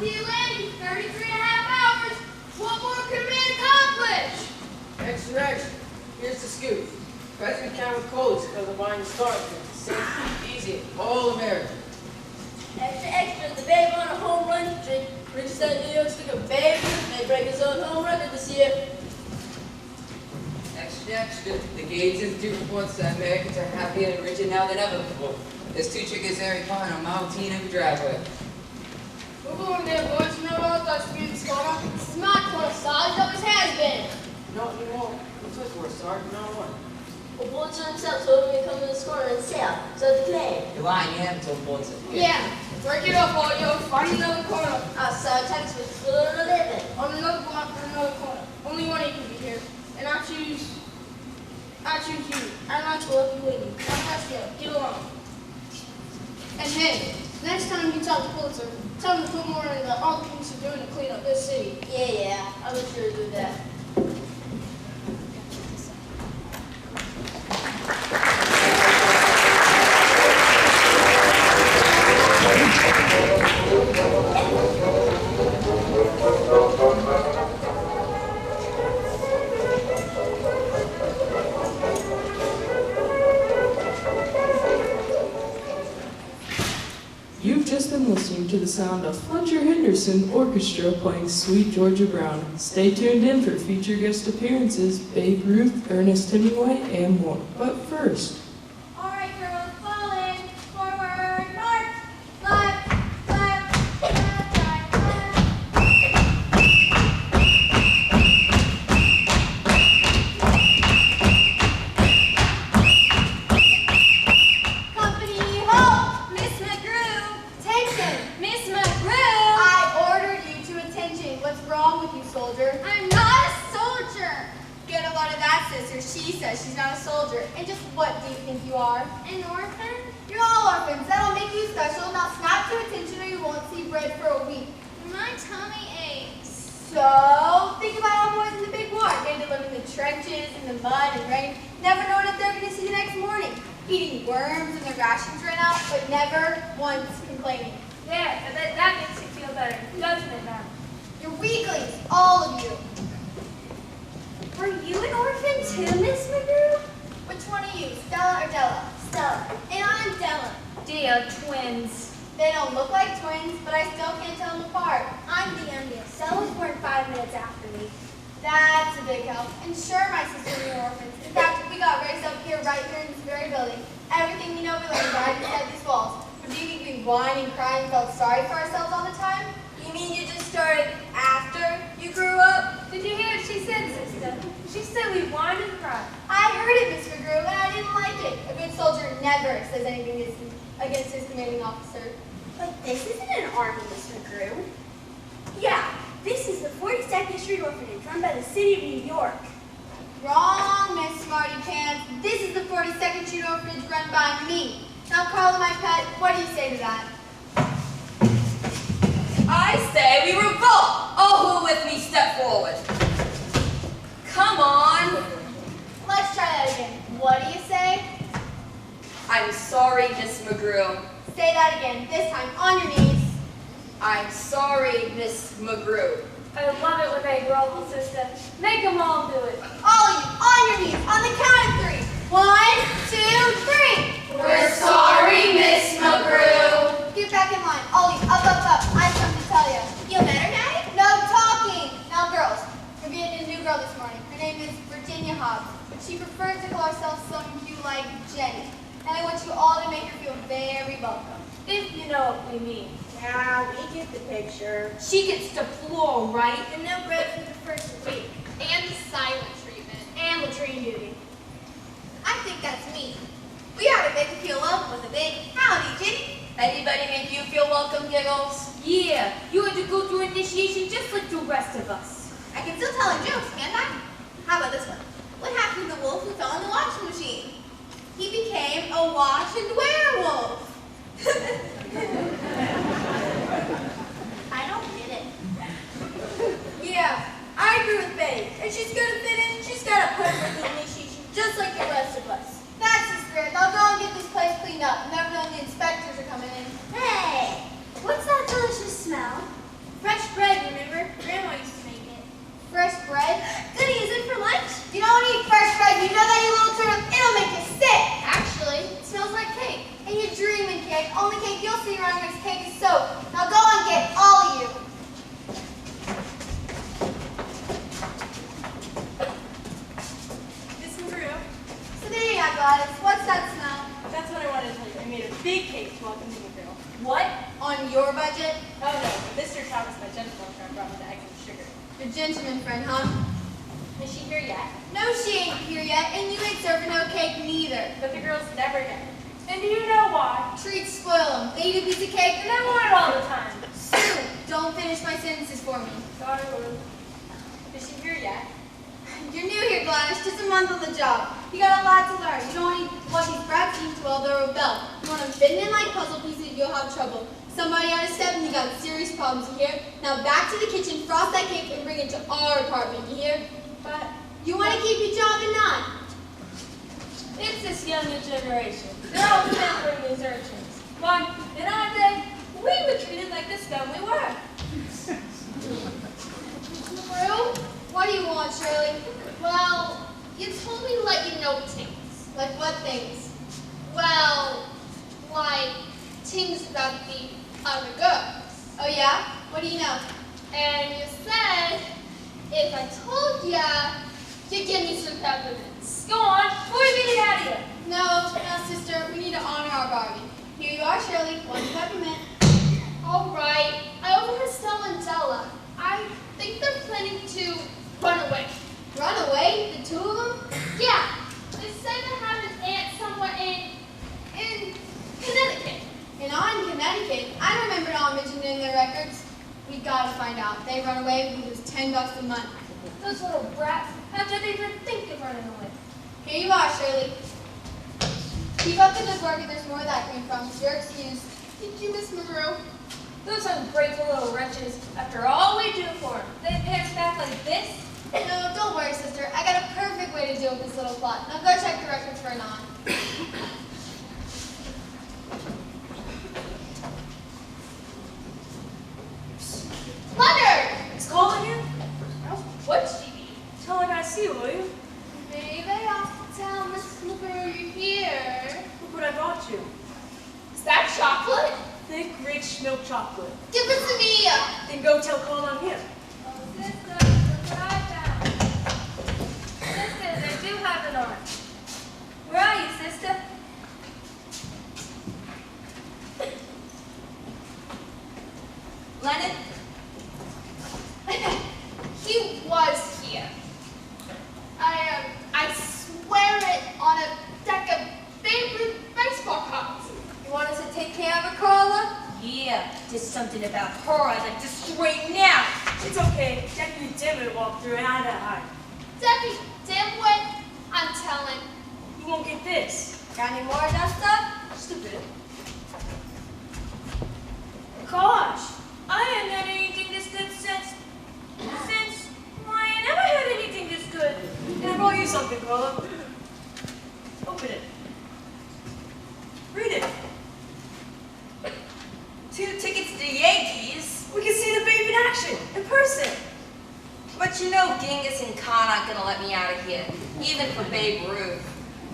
He landed 33 and a half hours. What more could have been accomplished? Extra, extra. Here's the scoop. President Cameron College because of buying the start. Safe, easy, all American. Extra, extra. The babe on a home run streak. Richest out of New York took a baby. May break his own home record this year. Extra, extra. The Gates Institute reports that Americans are happier and richer now than ever before. There's 2 chickens every pond on Mount Tina driveway. We're going there, boys. You know what else to be in this corner? This is my corner, Sarge. It always has been. Not anymore. What's this for, Sergeant? Now what? Well, Pulitzer himself told me to come in this corner and sell. So the claim. You're lying, you haven't told Pulitzer. Yeah. Break it up, all you. Find another corner. Outside Texas with still a living. On another block for another corner. Only one of you can be here. And I choose you. I like to love you waiting. Now let's go. Get along. And hey, next time you talk to Pulitzer, tell him to put more into all the things you're doing to clean up this city. Yeah. I'll be sure to do that. You've just been listening to the sound of Fletcher Henderson Orchestra playing Sweet Georgia Brown. Stay tuned in for feature guest appearances, Babe Ruth, Ernest Hemingway, and more. But first, All right, girls, fall in. Forward, north, left, left, left, right, Company, halt! Miss McGrew! Attention! Miss McGrew! I ordered you to attention. What's wrong with you, soldier? I'm not a soldier! Get a load of that, sister. She says she's not a soldier. And just what do you think you are? An orphan? You're all orphans. That'll make you special. Now snap to attention or you won't see bread for a week. My tummy aches. So, think about our boys in the big war. They had to live in the trenches, in the mud and rain, never knowing if they're going to see the next morning. Eating worms and their rations ran out, but never once complaining. There, that makes you feel better, doesn't it, ma'am? You're weaklings, all of you. Were you an orphan too, Miss McGrew? Which one are you, Stella or Della? Stella. And I'm Della. Dear twins. They don't look like twins, but I still can't tell them apart. I'm the youngest. Stella was born 5 minutes after me. That's a big help. And sure, my sister and your orphans. In fact, we got raised up here, right here in this very building. Everything we know we learned right inside these walls. But do you think we whined and cried and felt sorry for ourselves all the time? You mean you just started after you grew up? Did you hear what she said, sister? She said we whined and cried. I heard it, Miss McGrew, and I didn't like it. A good soldier never says anything against his commanding officer. But this isn't an army, Miss McGrew. Yeah, this is the 42nd Street Orphanage run by the city of New York. Wrong, Miss Smarty Pants. This is the 42nd Street Orphanage run by me. Now, Carla, my pet, what do you say to that? I say we revolt. All who are with me step forward. Come on. Let's try that again. What do you say? I'm sorry, Miss McGrew. Say that again, this time on your knees. I'm sorry, Miss McGrew. I love it when they grovel, sister. Make them all do it. All of you, on your knees, on the count of 3. 1, 2, 3. We're sorry, Miss McGrew. Get back in line. All of you, up, up, up. I've come to tell you. Feel better, Daddy? No talking. Now, girls, we're getting a new girl this morning. Her name is Virginia Hobbs, but she prefers to call herself something cute like Jenny. And I want you all to make her feel very welcome. If you know what we mean. Yeah, we get the picture. She gets the floor, right? And no bread for the first week. And the silent treatment. And latrine duty. I think that's me. We ought to make her feel welcome with a big howdy, Jenny. Anybody make you feel welcome, Giggles? Yeah, you had to go through initiation just like the rest of us. I can still tell her jokes, can't I? How about this one? What happened to the wolf who fell in the washing machine? He became a wash and werewolf. I don't get it. Yeah, I agree with Betty. If she's gonna fit in, she's gotta put up with the initiation just like the rest of us. That's the spirit. Now go and get this place cleaned up. Never knowing the inspectors are coming in. Hey, what's that delicious smell? soap. Now go and get all of you. Miss Maru, So there you are, Gladys. What's that smell? that's what I wanted to tell you. I made a big cake to welcome the new girl. What? On your budget? Oh no, Mr. Thomas, my gentleman friend, brought me the eggs and sugar. Your gentleman friend, huh? Is she here yet? No, she ain't here yet, and you ain't serving no cake neither. But the girls never get it. And do you know why? Treats spoil them. They eat a piece of cake, And I want it all the time. Sue, don't finish my sentences for me. Sorry, Lou. Is she here yet? You're new here, Gladys. Just a month on the job. You got a lot to learn. You don't want these brats eating to they'll rebel. You want them fitting in like puzzle pieces, you'll have trouble. Somebody on a step and you got serious problems, you hear? Now back to the kitchen, frost that cake, and bring it to our apartment, you hear? But You want to keep your job or not? It's this younger generation. They're all pampering these urchins. Why, in our day, we were treated like the scum we were. True? What do you want, Shirley? Well, you told me to let you know things. Like what things? Well, like things about the other girls. Oh yeah? What do you know? And you said, if I told ya, you'd give me some peppermints. Go on, before we get it out of here. No, sister, we need to honor our bargain. Here you are, Shirley, one peppermint. All right, I overheard Stella and Della. I think they're planning to run away. Run away? The two of them? Yeah. They say they have an aunt somewhere in Connecticut. And I'm in Connecticut. I remember not mentioned in their records. We gotta find out. They run away, we lose $10 a month. Those little brats, how did they even think of running away? Here you are, Shirley. Keep up the good work, and there's more where that came from. It's your excuse. Thank you, Miss Monroe. Those ungrateful little wretches, after all we do for them, they pay us back like this? No, don't worry, sister. I got a perfect way to deal with this little plot. Now go check the records for Anon. Leonard! It's calling you? What's she be? Tell her I see you, will you? Maybe I have to tell Miss Monroe you're here. Look what I brought you. Is that chocolate? Thick, rich milk chocolate. Give it to me! Then go tell Cole I'm here. Oh, sister, look what I found. Sister, they do have an arm. Where are you, sister? Leonard? He was here. I swear it on a deck of Babe Ruth baseball cards. You want us to take care of her, Carla? Yeah, just something about her I'd like to straighten out. It's okay. Deputy Dimmer walked through and had to hide. Debbie, dimwit, I'm telling. You won't get this. Got any more of that stuff? Stupid. Gosh, I haven't had anything this good since, well, I never had anything this good. And I brought you something, Carla. Open it. Read it. 2 tickets to the Yankees? We can see the babe in action, in person. But you know Genghis and Khan aren't gonna let me out of here, even for Babe Ruth.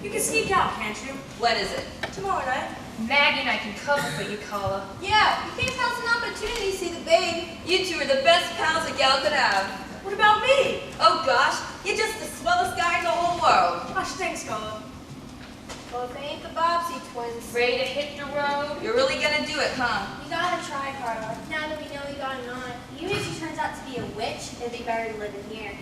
You can sneak out, can't you? When is it? Tomorrow night. Maggie and I can cover for you, Carla. Yeah, you gave us an opportunity to see the babe. You two are the best pals a gal could have. What about me? Oh gosh, you're just the swellest guy in the whole world. Gosh, thanks, Carla. Well, if they ain't the Bobbsey twins. Ready to hit the road? You're really gonna do it, huh? You gotta try, Carla. Now that we know you got an aunt. Even if she turns out to be a witch, it'd be better to live in here.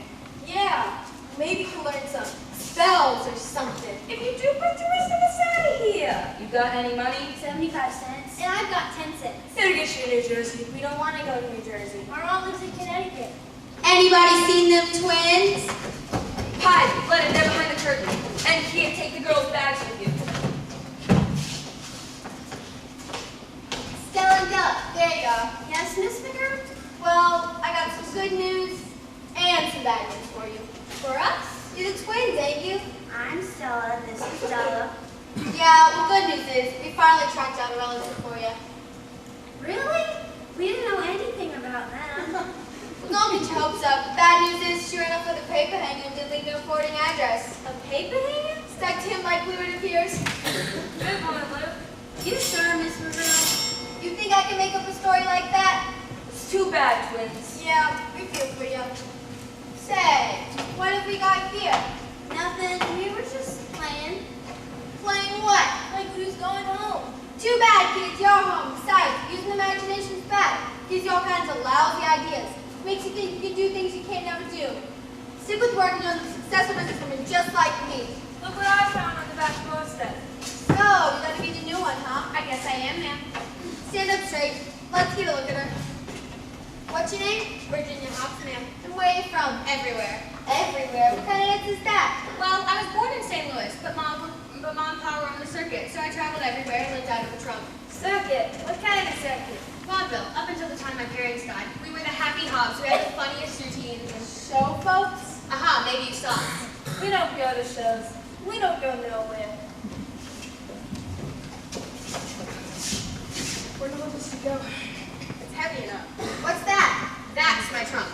Yeah, maybe you can learn some spells or something. If you do, put the rest of us out of here. You got any money? 75 cents. And I've got 10 cents. It'll get you in New Jersey. We don't want to go to New Jersey. Our aunt lives in Connecticut. Anybody seen them twins? Hide, let it never behind the curtain. And here, take the girls' bags with you. Stella and Della, there you go. Yes, Miss McGurk? Well, I got some good news and some bad news for you. For us, you're the twins, ain't you? I'm Stella. This is Stella. Yeah, well, good news is we finally tracked down a relative for you. Really? We didn't know anything about them. Well, don't get your hopes up. Bad news is she ran off with a paper hanger and didn't leave no forwarding address. A paper hanger? Stuck to him like glue, it appears. Good one, Luke. You sure, Miss Monroe? You think I can make up a story like that? It's too bad, twins. Yeah, we feel for you. Say, what have we got here? Nothing. We were just playing. Playing what? Like who's going home? Too bad, kids. You're home. Besides, using imagination's bad. Gives you all kinds of lousy ideas. Makes you think you can do things you can't never do. Stick with work and you'll be a successful businesswoman just like me. Look what I found on the back doorstep. So, you gotta be the new one, huh? I guess I am, ma'am. Stand up straight. Let's get a look at her. What's your name? Virginia Hobbs, ma'am. And where are you from? Everywhere. Everywhere. What kind of dance is that? Well, I was born in St. Louis, but mom and pop were on the circuit, so I traveled everywhere and lived out of a trunk. Circuit? What kind of circuit? Vaudeville, up until the time my parents died. We were the happy Hobbs. We had the funniest routines. Show folks? Aha, maybe you saw us. We don't go to shows. We don't go nowhere. Where do you want us to go? It's heavy enough. What's that? That's my trunk.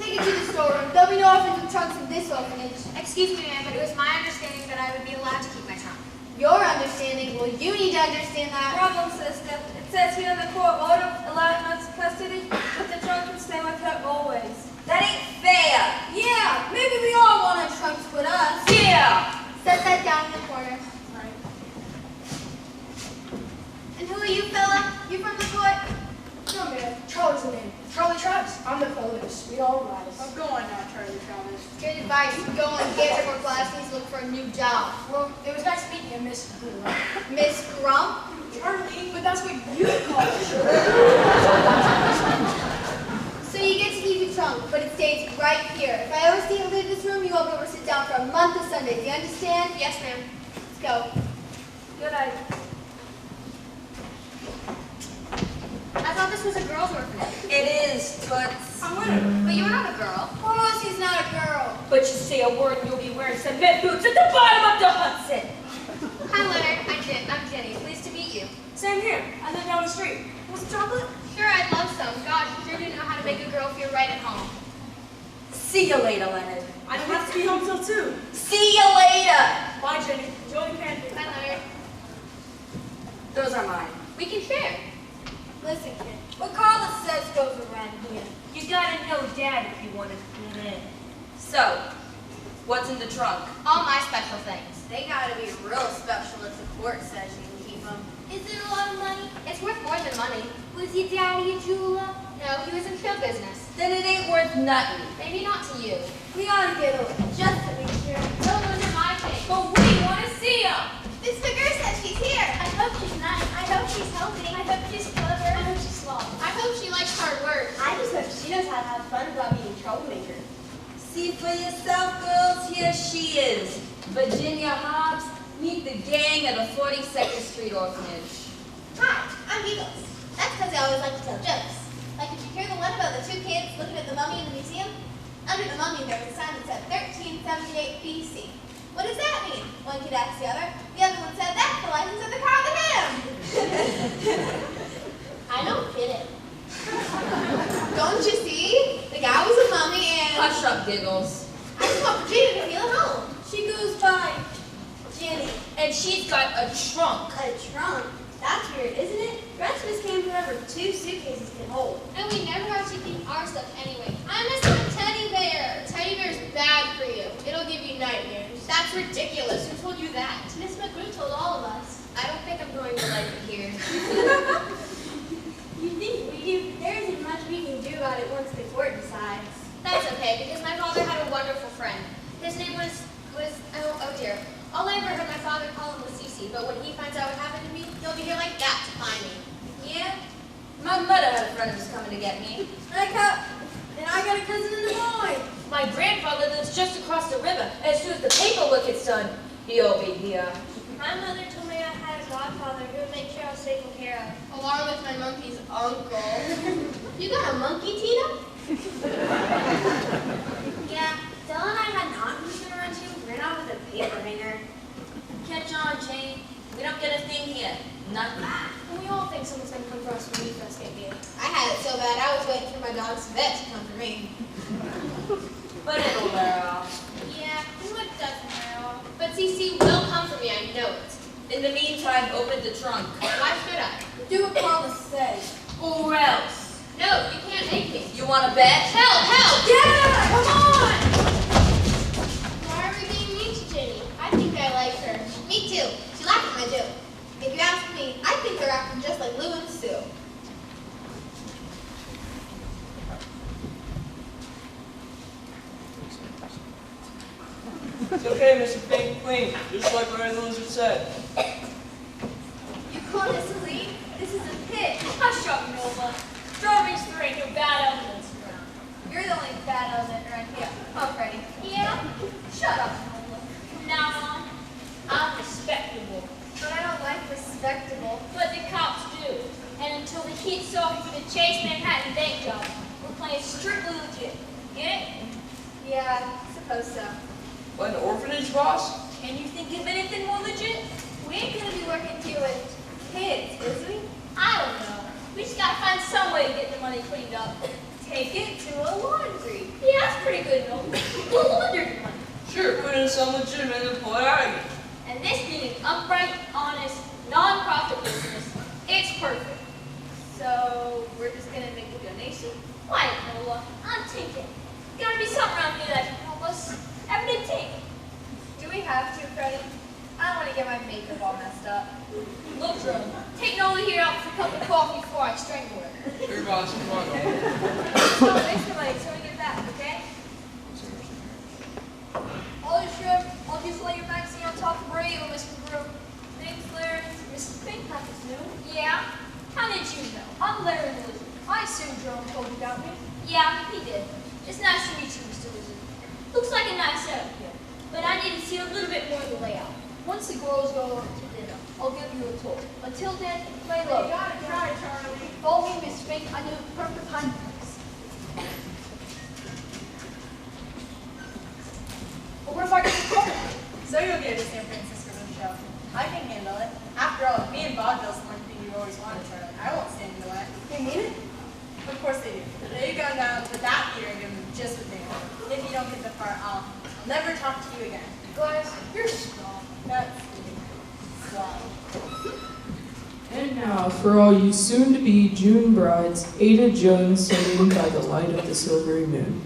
Take it to the storeroom. There'll be no orphans with trunks in this orphanage. Excuse me, ma'am, but it was my understanding that I would be allowed to keep my trunk. Your understanding? Well, you need to understand that. Problem, sister. It says here in the court order allowing us custody, but the trunk can stay with her always. That ain't fair. Yeah, maybe we all want our trunks with us. Yeah. Set that down in the corner. Right. And who are you, fella? You from the court? No, man. Charlie's the name. Charlie Travis. I'm the fellow to sweet all rise. Oh, go on now, Charlie Travis. Good advice. Go and get more classes. Look for a new job. Well, it was nice meeting you, Miss Grump. Miss Grump? Charlie, but that's what you call it. So you get to keep your trunk, but it stays right here. If I ever see you leave this room, you won't be able to sit down for a month of Sundays. You understand? Yes, ma'am. Let's go. Good idea. I thought this was a girls' orphanage. It is, Toots. But you're not a girl. Of course he's not a girl. But you say a word and you'll be wearing cement boots at the bottom of the Hudson. Hi, Leonard. I'm Jenny. Pleased to meet you. Same here. I live down the street. Want some chocolate? Sure, I'd love some. God, you sure do know how to make a girl feel right at home. See you later, Leonard. I don't have to be home till 2. See you later. Bye, Jenny. Enjoy the pancake. Hi, Leonard. Those are mine. We can share. Listen, kid. What Carla says goes around here. You gotta know Dad if you want to fit in. So, what's in the trunk? All my special things. They gotta be real special if the court says you can keep them. Is it a lot of money? It's worth more than money. Was your daddy a jeweler? No, he was in show business. Then it ain't worth nothing. Maybe not to you. We ought to get over it, just to be sure. Those are my things. But we want to see him. Miss McGrew says she's here. I hope she's nice. I hope she's healthy. I hope she's clever. I hope she's small. I hope she likes hard work. I just hope she knows how to have fun without being a troublemaker. See for yourself, girls. Here she is. Virginia Hobbs. Meet the gang of the 42nd Street Orphanage. Hi, I'm Eagles. That's because I always like to tell jokes. Like, did you hear the one about the 2 kids looking at the mummy in the museum? Under the mummy, there was a sign that said 1378 BC. What does that mean? One kid asked the other. The other one said, that's the license of the car that hit him. I don't get it. Don't you see? The guy was a mummy and... Hush up, Giggles. I just want Virginia to feel at home. She goes by Jenny. And she's got a trunk. A trunk? That's weird, isn't it? The rest of us came for whatever 2 suitcases can hold. And we never actually keep our stuff anyway. I miss my teddy bear. Teddy bear's bad for you. It'll give you nightmares. That's ridiculous. Who told you that? Miss McGrew told all of us. I don't think I'm going to like it here. You think we do? There isn't much we can do about it once the court decides. That's okay, because my father had a wonderful friend. His name was oh dear. All I ever heard my father call him was Cece, but when he finds out what happened to me, he'll be here like that to find me. Yeah? My mother had a friend who was coming to get me. And I got a cousin in Des Moines. My grandfather lives just across the river. As soon as the paperwork gets done, he'll be here. My mother told me I had a godfather who would make sure I was taken care of. Along with my monkey's uncle. You got a monkey, Tina? Yeah, Della and I had an aunt who's been around too. Ran out with a paper hanger. Catch on, Jane. We don't get a thing here. Nothing. And we all think someone's gonna come for us when we first get here. I had it so bad, I was waiting for my dog's vet to come for me. But it'll wear off. Yeah, what doesn't wear off? But CC will come for me, I know it. In the meantime, open the trunk. Why should I? Do what Carla says. Or else. No, you can't make me. You want to bet? Help! Help! Yeah! Come on! Why are we being mean to Jenny? I think I like her. Me too. She laughs at my joke. If you ask me, I think they're acting just like Lou and Sue. It's okay, Mr. Pink Queen, just like Mary Lizard said. You call this a lead? This is a pit. Hush up, Nova. Strawberries, there ain't no bad elements around. You're the only bad element around here. Huh, Freddie? Yeah? Shut up, Nola. Nah, I'm respectable. But I don't like respectable. But the cops do. And until the heat's off for the Chase Manhattan bank job, we're playing strictly legit. Get it? Yeah, suppose so. What, an orphanage, boss? Can you think of anything more legit? We ain't gonna be working here with kids, is we? I don't know. We just gotta find some way to get the money cleaned up. Take it to a laundry. Yeah, that's pretty good, no? We'll launder the money. Sure, put in some legitimate and pull it out again. And this being an upright, honest, non-profit business, it's perfect. So, we're just gonna make a donation? Why, Nola? I'm thinking. Gotta be something around here that can help us. Everyday think. Do we have to, Freddie? I don't want to get my makeup all messed up. Look, Joe, take Nola here out for a cup of coffee before I strangle her. Sure, boss, come on. So, thanks for money, so we get back, okay? All the shrimp, I'll just lay your magazine on top of the radio, Mr. Brew. Thanks, Larry. Mrs. Pink happens to know. Yeah? How did you know? I'm Larry the Lizard. I assume Jerome told you about me. Yeah, he did. It's nice to meet you, Mr. Lizard. Looks like a nice setup here, but I need to see a little bit more of the layout. Once the girls go to dinner, I'll give you a tour. Until then, lay low. You gotta try, Charlie. Follow me, Miss Fink. I know the perfect hiding place. Well, what if I get the cover? So you'll get a San Francisco show. I can handle it. After all, me and Vaudeville's the one thing you've always wanted, Charlie. I won't stand in the way. They need it? Of course they do. They go down to that theater and give them just what they want. If you don't get the part, I'll never talk to you again. Guys, you're strong. That's strong. And now, for all you soon-to-be June brides, Ada Jones singing By the Light of the Silvery Moon.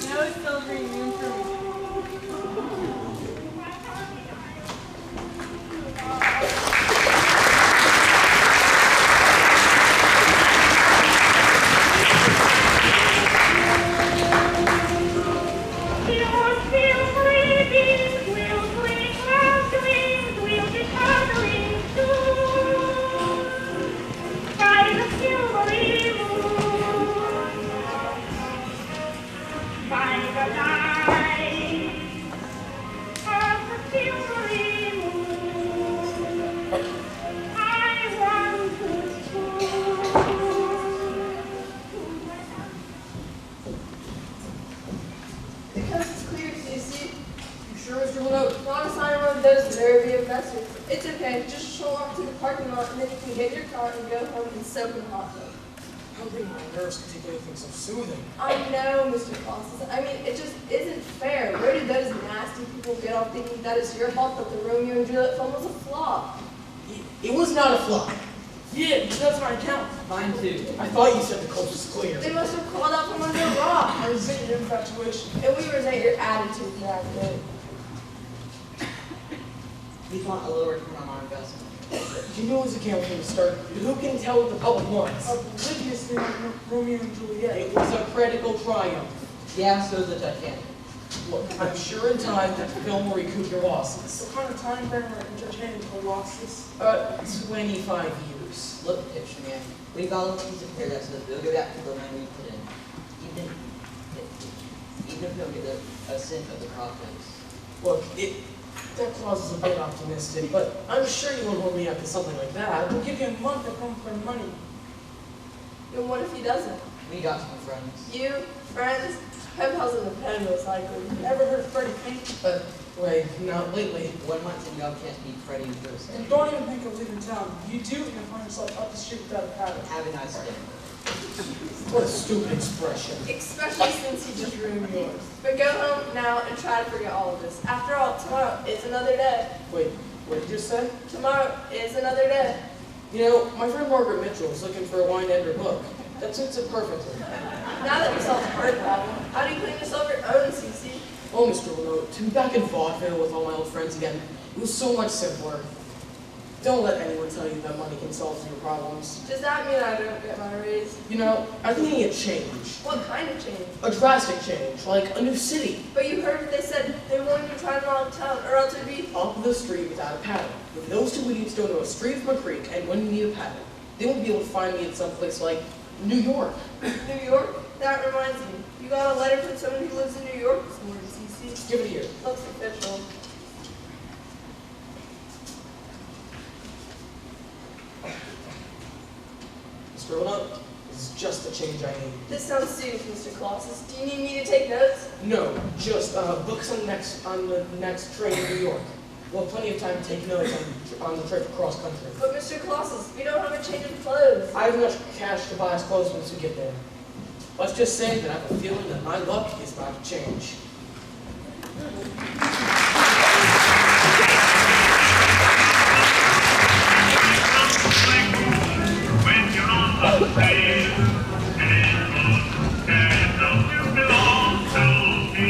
No silvery moon for me. The coast is clear, Cece. You sure, Mr. Willow? Not a sign of those there be a message. It's okay. Just show off to the parking lot and then you can get in your car and go home and soak in hot tub. I don't think my nerves can take anything so soothing. I know, Mr. Foster. I mean, it just isn't fair. Where did those nasty people get off thinking that it's your fault that the Romeo and Juliet film was a flop? It was not a flop. Yeah, that's my account. Mine too. I thought you said the coast was clear. They must have crawled out from under a rock. I resent your infatuation. And we resent your attitude for that good. We want a lower return on our investment. You knew it was a gamble from the start. Who can tell what the public wants? Obliviously like Romeo and Juliet. It was a critical triumph. Yeah, so is the Titanic. Look, I'm sure in time that the film will recoup your losses. What kind of time frame are entertaining for losses? 25 years. Look, picture man, we've got a little piece of paradise that we'll go back to the money we put in. Even if we don't get a cent of the profits. Look, that clause is a bit optimistic, but I'm sure you won't hold me up to something like that. We'll give you a month to come for money. And what if he doesn't? We got some friends. You, friends, pen pals in the pen most likely. Ever heard of Freddie Pink? Wait, not lately. 1 month and you have a chance to meet Freddie in person. And don't even think of leaving town. You do, you're gonna find yourself up the street without a paddle. Have a nice day. What a stupid expression. Especially since he just ruined yours. But go home now and try to forget all of this. After all, tomorrow is another day. Wait, what did you say? Tomorrow is another day. You know, my friend Margaret Mitchell is looking for a wine end her book. That suits it perfectly. Now that we solved the hard problem, how do you clean yourself your own, Cece? Oh, Mr. Remote, to be back in vaudeville with all my old friends again, it was so much simpler. Don't let anyone tell you that money can solve your problems. Does that mean I don't get my raise? You know, I think you need a change. What kind of change? A drastic change, like a new city. But you heard what they said. They wanted to try them all in town, or else it'd be Up the street without a paddle. If those two idiots don't know a street from a creek and when you need a paddle, they won't be able to find me in some place like New York. New York? That reminds me. You got a letter from someone who lives in New York this morning, Cece. Give it here. Looks official. Mr. Remote, this is just the change I need. This sounds serious, Mr. Colossus. Do you need me to take notes? No, just books on the next train to New York. We'll have plenty of time to take notes on the trip across country. But Mr. Colossus, we don't have a change of clothes. I have enough cash to buy us clothes once we get there. Let's just say that I have a feeling that my luck is about to change. When you're on the train, and you belong to me.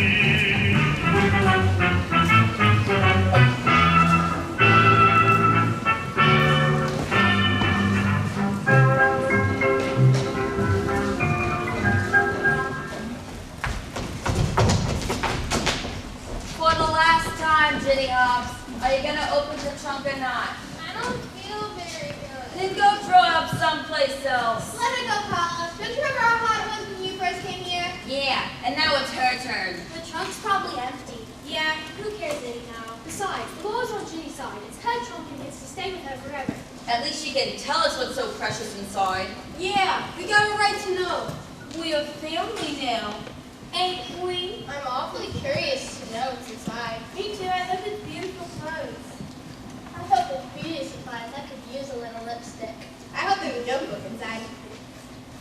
For the last time, Jenny Hobbs, are you gonna open the trunk or not? I don't feel very good. Then go throw it up someplace else. Let it go, Paula. Don't you remember how hot it was when you first came here? Yeah, and now it's her turn. The trunk's probably empty. Yeah, who cares anyhow? Besides, the law's on Ginny's side. It's her trunk and gets to stay with her forever. At least she can tell us what's so precious inside. Yeah, we got a right to know. We're family now, ain't we? I'm awfully curious to know what's inside. Me too, I hope it's beautiful clothes. I hope it's beauty supplies. I could use a little lipstick. I hope there's a notebook inside.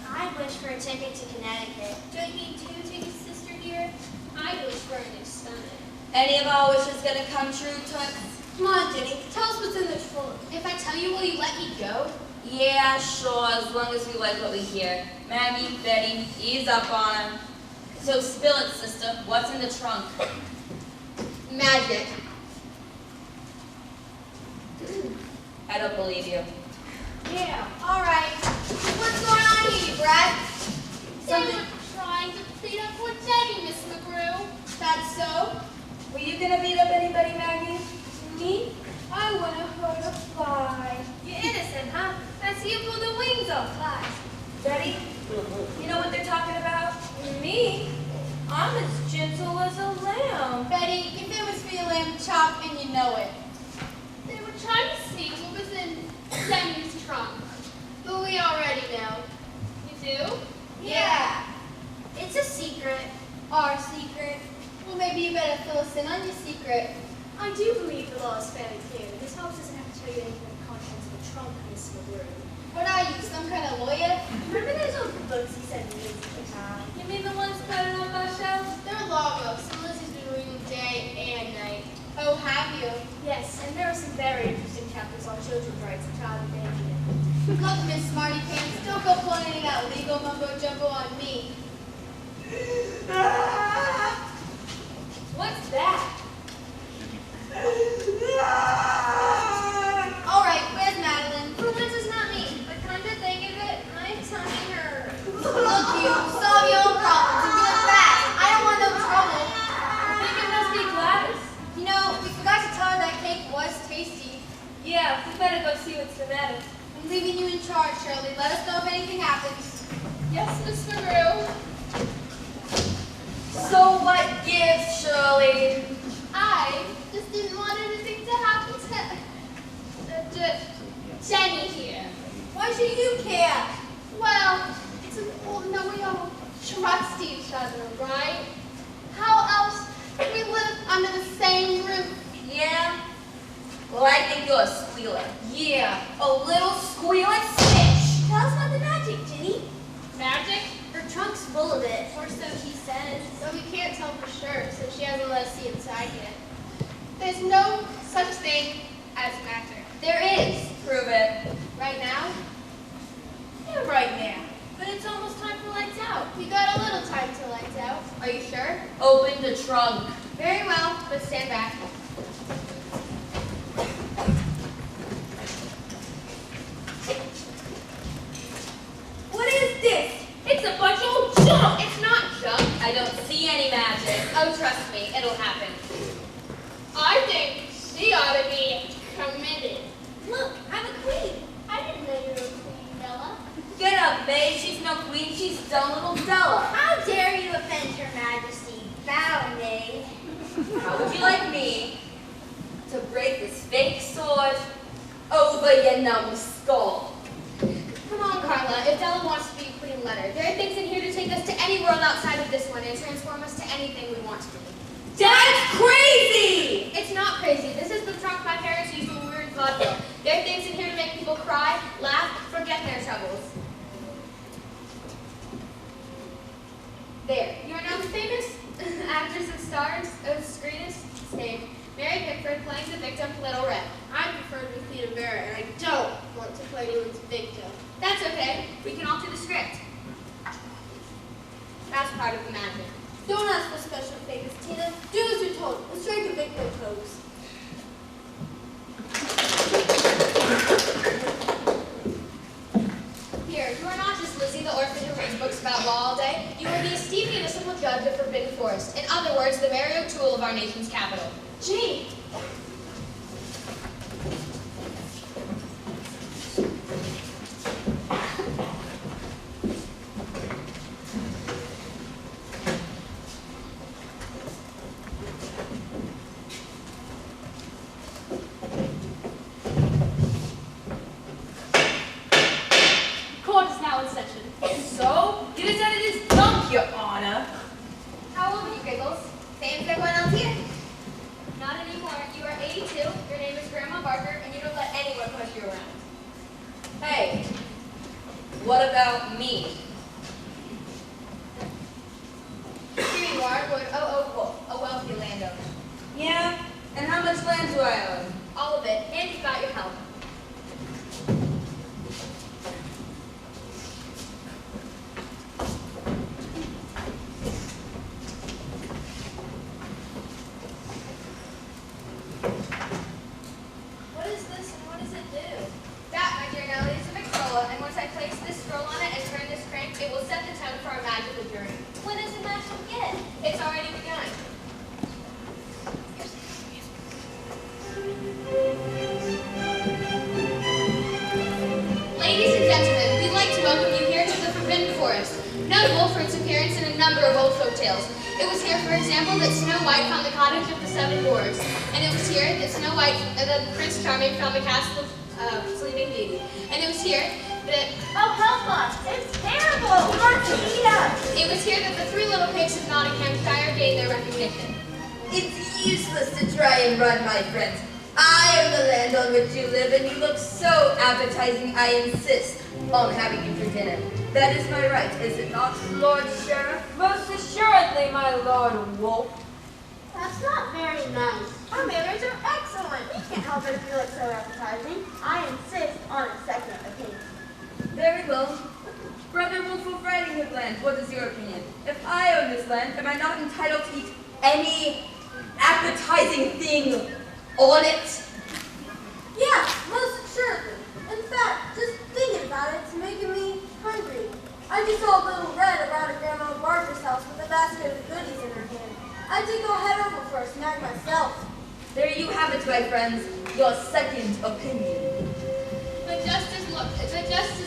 I wish for a ticket to Connecticut. Don't you need 2 tickets, sister dear? I wish for a new stomach. Any of our wishes gonna come true, Tux? Come on, Jenny. Tell us what's in the trunk. If I tell you, will you let me go? Yeah, sure, as long as we like what we hear. Maggie, Betty, ease up on her. So spill it, sister. What's in the trunk? Magic. I don't believe you. Yeah, all right. What's going on here, you brat? They were trying to beat up poor Jenny, Miss McGrew. That's so? Were you gonna beat up anybody, Maggie? Me? I want to hurt a fly. You're innocent, huh? I see you pull the wings off flies. Betty, you know what they're talking about? Me? I'm as gentle as a lamb. Betty, if it was for your lamb chop and you know it. They were trying to see what was in Jenny's trunk. But we already know. You do? Yeah. It's a secret. Our secret. Well, maybe you better fill us in on your secret. I do believe the law is fairly clear. This house doesn't have to tell you anything about the contents of the trunk, Miss McGrew. What are you, some kind of lawyer? Remember those old books he sent me years ago? You mean the ones put on my shelf? They're law books, and Lizzie's been reading day and night. Oh, have you? Yes, and there are some very interesting chapters on children's rights and child abandonment. Look, Miss Smarty Pants, don't go pulling that legal mumbo jumbo on me. What's that? All right, where's Madeline? For once it's not me, but come to think of it, my tummy hurts. Look, you, solve your own problems and do it fast. I don't want no trouble. I think it must be Gladys. You know, we forgot to tell her that cake was tasty. Yeah, we better go see what's the matter. I'm leaving you in charge, Shirley. Let us know if anything happens. Yes, Miss McGrew. So what gives, Shirley? I just didn't want anything to happen to Jenny here. Why should you care? Well, it's important that we all trust each other, right? How else could we live under the same roof? Yeah? Well, I think you're a squealer. Yeah, a little squealing snitch. Tell us about the magic, Jenny. idea. There's no such thing as matter. There is. Prove it. Right now? Yeah, right now. But it's almost time for lights out. We got a little time to lights out. Are you sure? Open the trunk. Very well, but stand back. What is this? It's a bunch of old junk. It's not junk. I don't see any magic. Oh, trust me, it'll happen. I think she ought to be committed. Look, I'm a queen. I didn't know you were a queen, Bella. Get up, maid. She's no queen. She's dumb little Della. How dare you offend Her Majesty? Bow, knave. How would you like me to break this fake sword over your numbskull? Come on, Carla. If Della wants to be queen, let her. There are things in here to take us to any world outside of this one and transform us to anything we want to be. That's crazy! It's not crazy. This is the trunk my parents used when we were in vaudeville. There are things in here to make people cry, laugh, forget their troubles. There. You are now the famous actress and stars of screenest stage, Mary Pickford playing the victim, Little Red. I prefer Rufina Vera, and I don't want to play anyone's victim. That's okay. We can alter the script. That's part of the magic. Don't ask for special favors, Tina. Do as you're told. Let's try to make no pose. Here, you are not just Lizzie, the orphan who reads books about law all day. You are the esteemed municipal judge of Forbidden Forest. In other words, the Mary O'Toole of our nation's capital. Gee, Court is now in session. So, get us out of this dump, Your Honor. How old are you, Giggles? Same as everyone else here. Not anymore. You are 82, your name is Grandma Barker, and you don't let anyone push you around. Hey, what about me? Here you are, Lord O.O. Wolf, a wealthy landowner. Yeah? And how much land do I own? All of it, and you've got your help. What is this and what does it do? That, my dear Nellie, is a Victrola, and once I place this scroll on it and turn this crank, it will set the tone for our magical journey. When does the magic begin? It's already begun. Ladies and gentlemen, we'd like to welcome you here to the Forbidden Forest, notable for its appearance in a number of old folk tales. It was here, for example, that Snow White found the cottage of the seven dwarfs, and it was here that that Prince Charming found the castle of Sleeping Beauty, and it was here that Oh, help us! It's terrible! We want to eat us! it was here that the three little pigs of Nottinghamshire gained their recognition. It's useless to try and run, my friends. I am the land on which you live, and you look so appetizing, I insist on having you for dinner. That is my right, is it not, Lord Sheriff? Most assuredly, my Lord Wolf. that's not very nice. Our manners are excellent. We can't help it if you look so appetizing. I insist on a second opinion. Very well. Brother Wolf of Riding Hood Land, what is your opinion? If I own this land, am I not entitled to eat any appetizing thing on it? Yeah, most assuredly. In fact, just thinking about it's making me hungry. I just saw Little Red around at Grandma Barker's house with a basket of goodies in her hand. I had to go head over for a snack myself. There you have it, my friends, your second opinion. But just as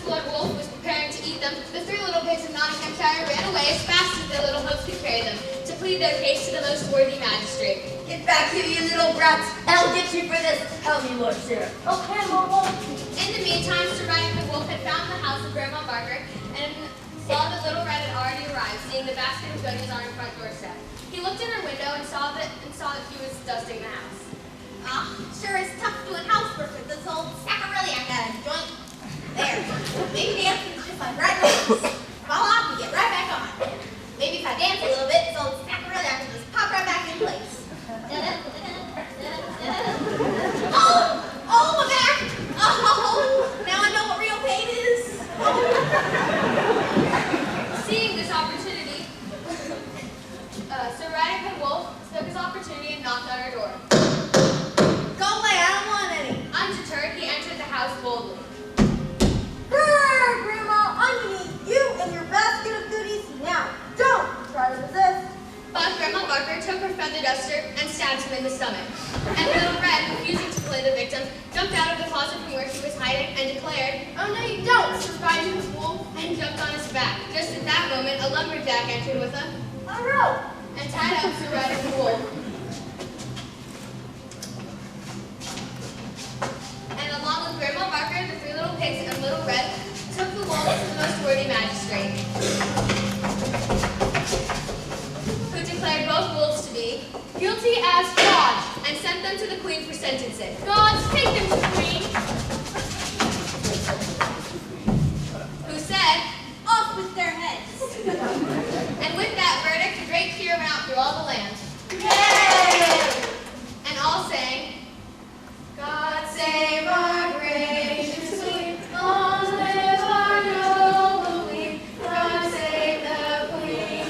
Lord Wolf was preparing to eat them, the three little pigs of Nottinghamshire ran away as fast as their little hooves could carry them, to plead their case to the most worthy magistrate. Get back here, you little brats, and I'll get you for this. Help me, Lord Sheriff. Okay, Lord Wolf. In the meantime, Sir Riding Hood Wolf had found the house of Grandma Barker and saw that Little Red had already arrived, seeing the basket of goodies on her front doorstep. He looked in her window and saw that she was dusting the house. Ah, sure is tough doing housework with this old saccharilliac joint. There. Maybe dancing's just like right legs. Fall off and get right back on. Maybe if I dance a little bit, this old saccharilliac will just pop right back in place. Da-da, lumberjack entered with them, A rope. and tied up to ride in the wool. And along with Grandma Barker, the three little pigs, and Little Red, took the wool to the most worthy magistrate, who declared both wolves to be guilty as fraud, and sent them to the queen for sentencing. Gods, take them to the queen. Who said, Off with their heads. and with that verdict, a great cheer went out through all the land. Yay! And all sang, God save our gracious queen, long live our noble queen, God save the queen.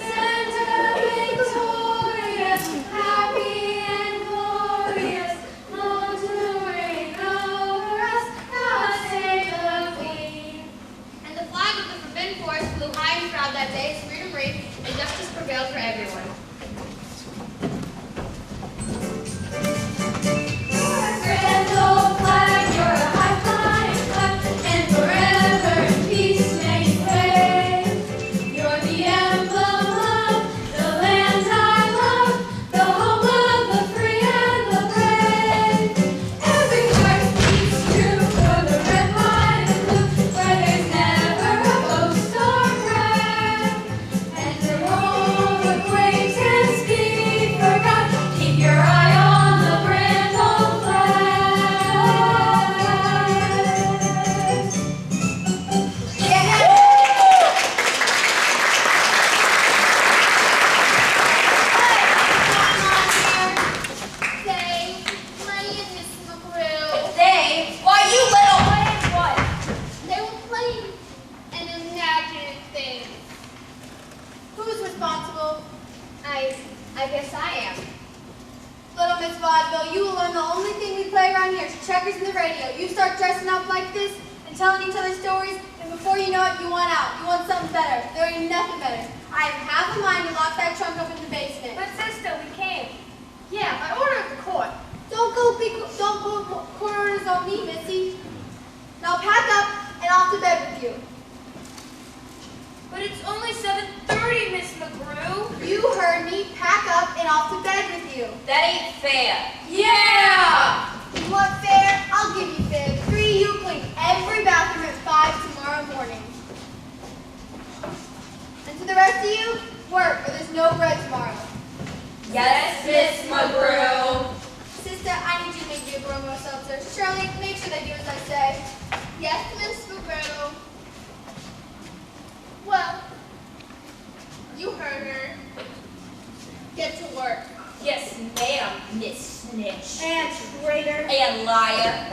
Send her victorious, happy and glorious, long to reign over us, God save the queen. And the flag of the Forbidden Forest flew high and proud that day as freedom reigned and justice prevailed for everyone. Grand old flag, you're a high-flying flag, and forever in peace may you reign. You're the emblem of the land I love, the home of the free and the brave. Every heart beats true for the red, white, and blue, where there's never a boast or brag. And to roll the waves and speed for God, keep your eye on the grand old flag. They, Lenny and Miss McGrew. They? Why, you little... What? They were playing an imaginative thing. Who's responsible? I guess I am. Little Miss Vaudeville, you will learn the only thing we play around here is checkers and the radio. You start dressing up like this and telling each other stories, and before you know it, you want out. You want something better. There ain't nothing better. I have half a mind to lock that trunk up in the basement. But sister, we came. Yeah, by order of the court. Don't go court orders on me, Missy. Now pack up and off to bed with you. But it's only 7:30, Miss McGrew. You heard me. Pack up and off to bed with you. That ain't fair. Yeah! You want fair? I'll give you fair. 3, you clean every bathroom at 5 tomorrow morning. And to the rest of you, work, or there's no bread tomorrow. Yes, Miss McGrew. Sister, I need you to make me a bromo seltzer. Shirley, make sure they do as I say. Yes, Miss McGrew. Well, you heard her. Get to work. Yes, ma'am, Miss Snitch. And traitor. And liar.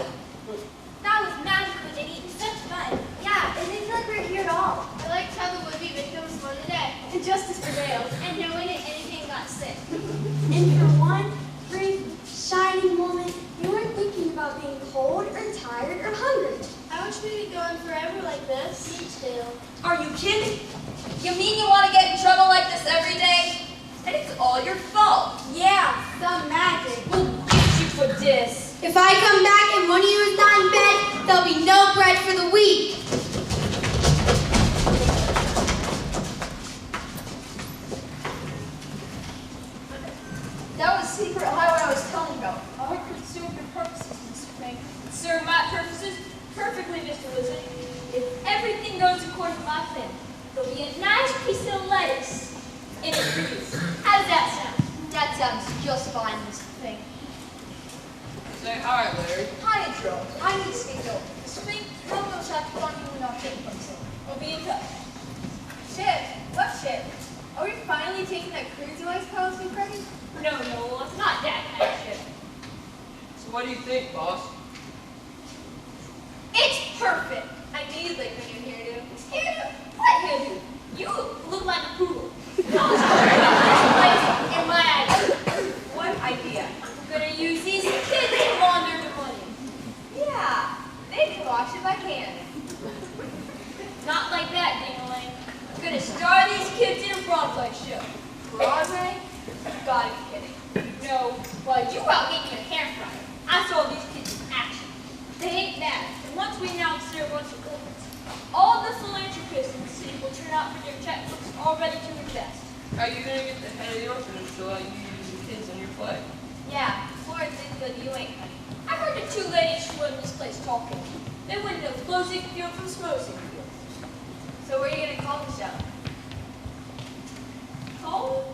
That was magical, Jenny. Such fun. Yeah, it didn't feel like we were here at all. I liked how the would-be victims won the day. And justice prevailed. And no one did anything got sick. And for one brief, shining moment, you weren't thinking about being cold or tired or hungry. I wish we could go on forever like this. Me too. Are you kidding? You mean you want to get in trouble like this every day? And it's all your fault. Yeah, some magic. We'll get you for this. If I come back and one of you is not in bed, there'll be no bread for the week. That was secret highway I was telling about. I hope it serve your purposes, Mr. Fink. It served my purposes perfectly, Mr. Wizard. If everything goes according to my plan, there'll be a nice piece of lettuce in it for you. How does that sound? That sounds just fine, Mr. Fink. Say hi, Larry. Hi, Intro. I need to speak to Mr. Fink, help us out to find you in our trip place. We'll be in touch. Ship? What ship? Are we finally taking that cruise you always promised me, Freddie? No, it's not that kind of ship. So what do you think, boss? It's perfect. I knew you'd like my new hairdo. What hairdo? You look like a poodle. In my idea. What idea? I'm gonna use these kids to launder the money. Yeah, they can wash if I can. Not like that, Ding-a-ling. I'm gonna star these kids in a Broadway show. Broadway? You gotta be kidding. No, while you were out making a hair fryer, I saw these kids in action. They ain't bad, and once we announce their bunch of goals, all the philanthropists in the city will turn out for their checks. Are you gonna get the head of the orphanage to let you use the kids on your play? Yeah, Florence is good, you ain't. I heard the two ladies who run this place talking. They wouldn't know closing field from smosing field. So what are you going to call the show? I'll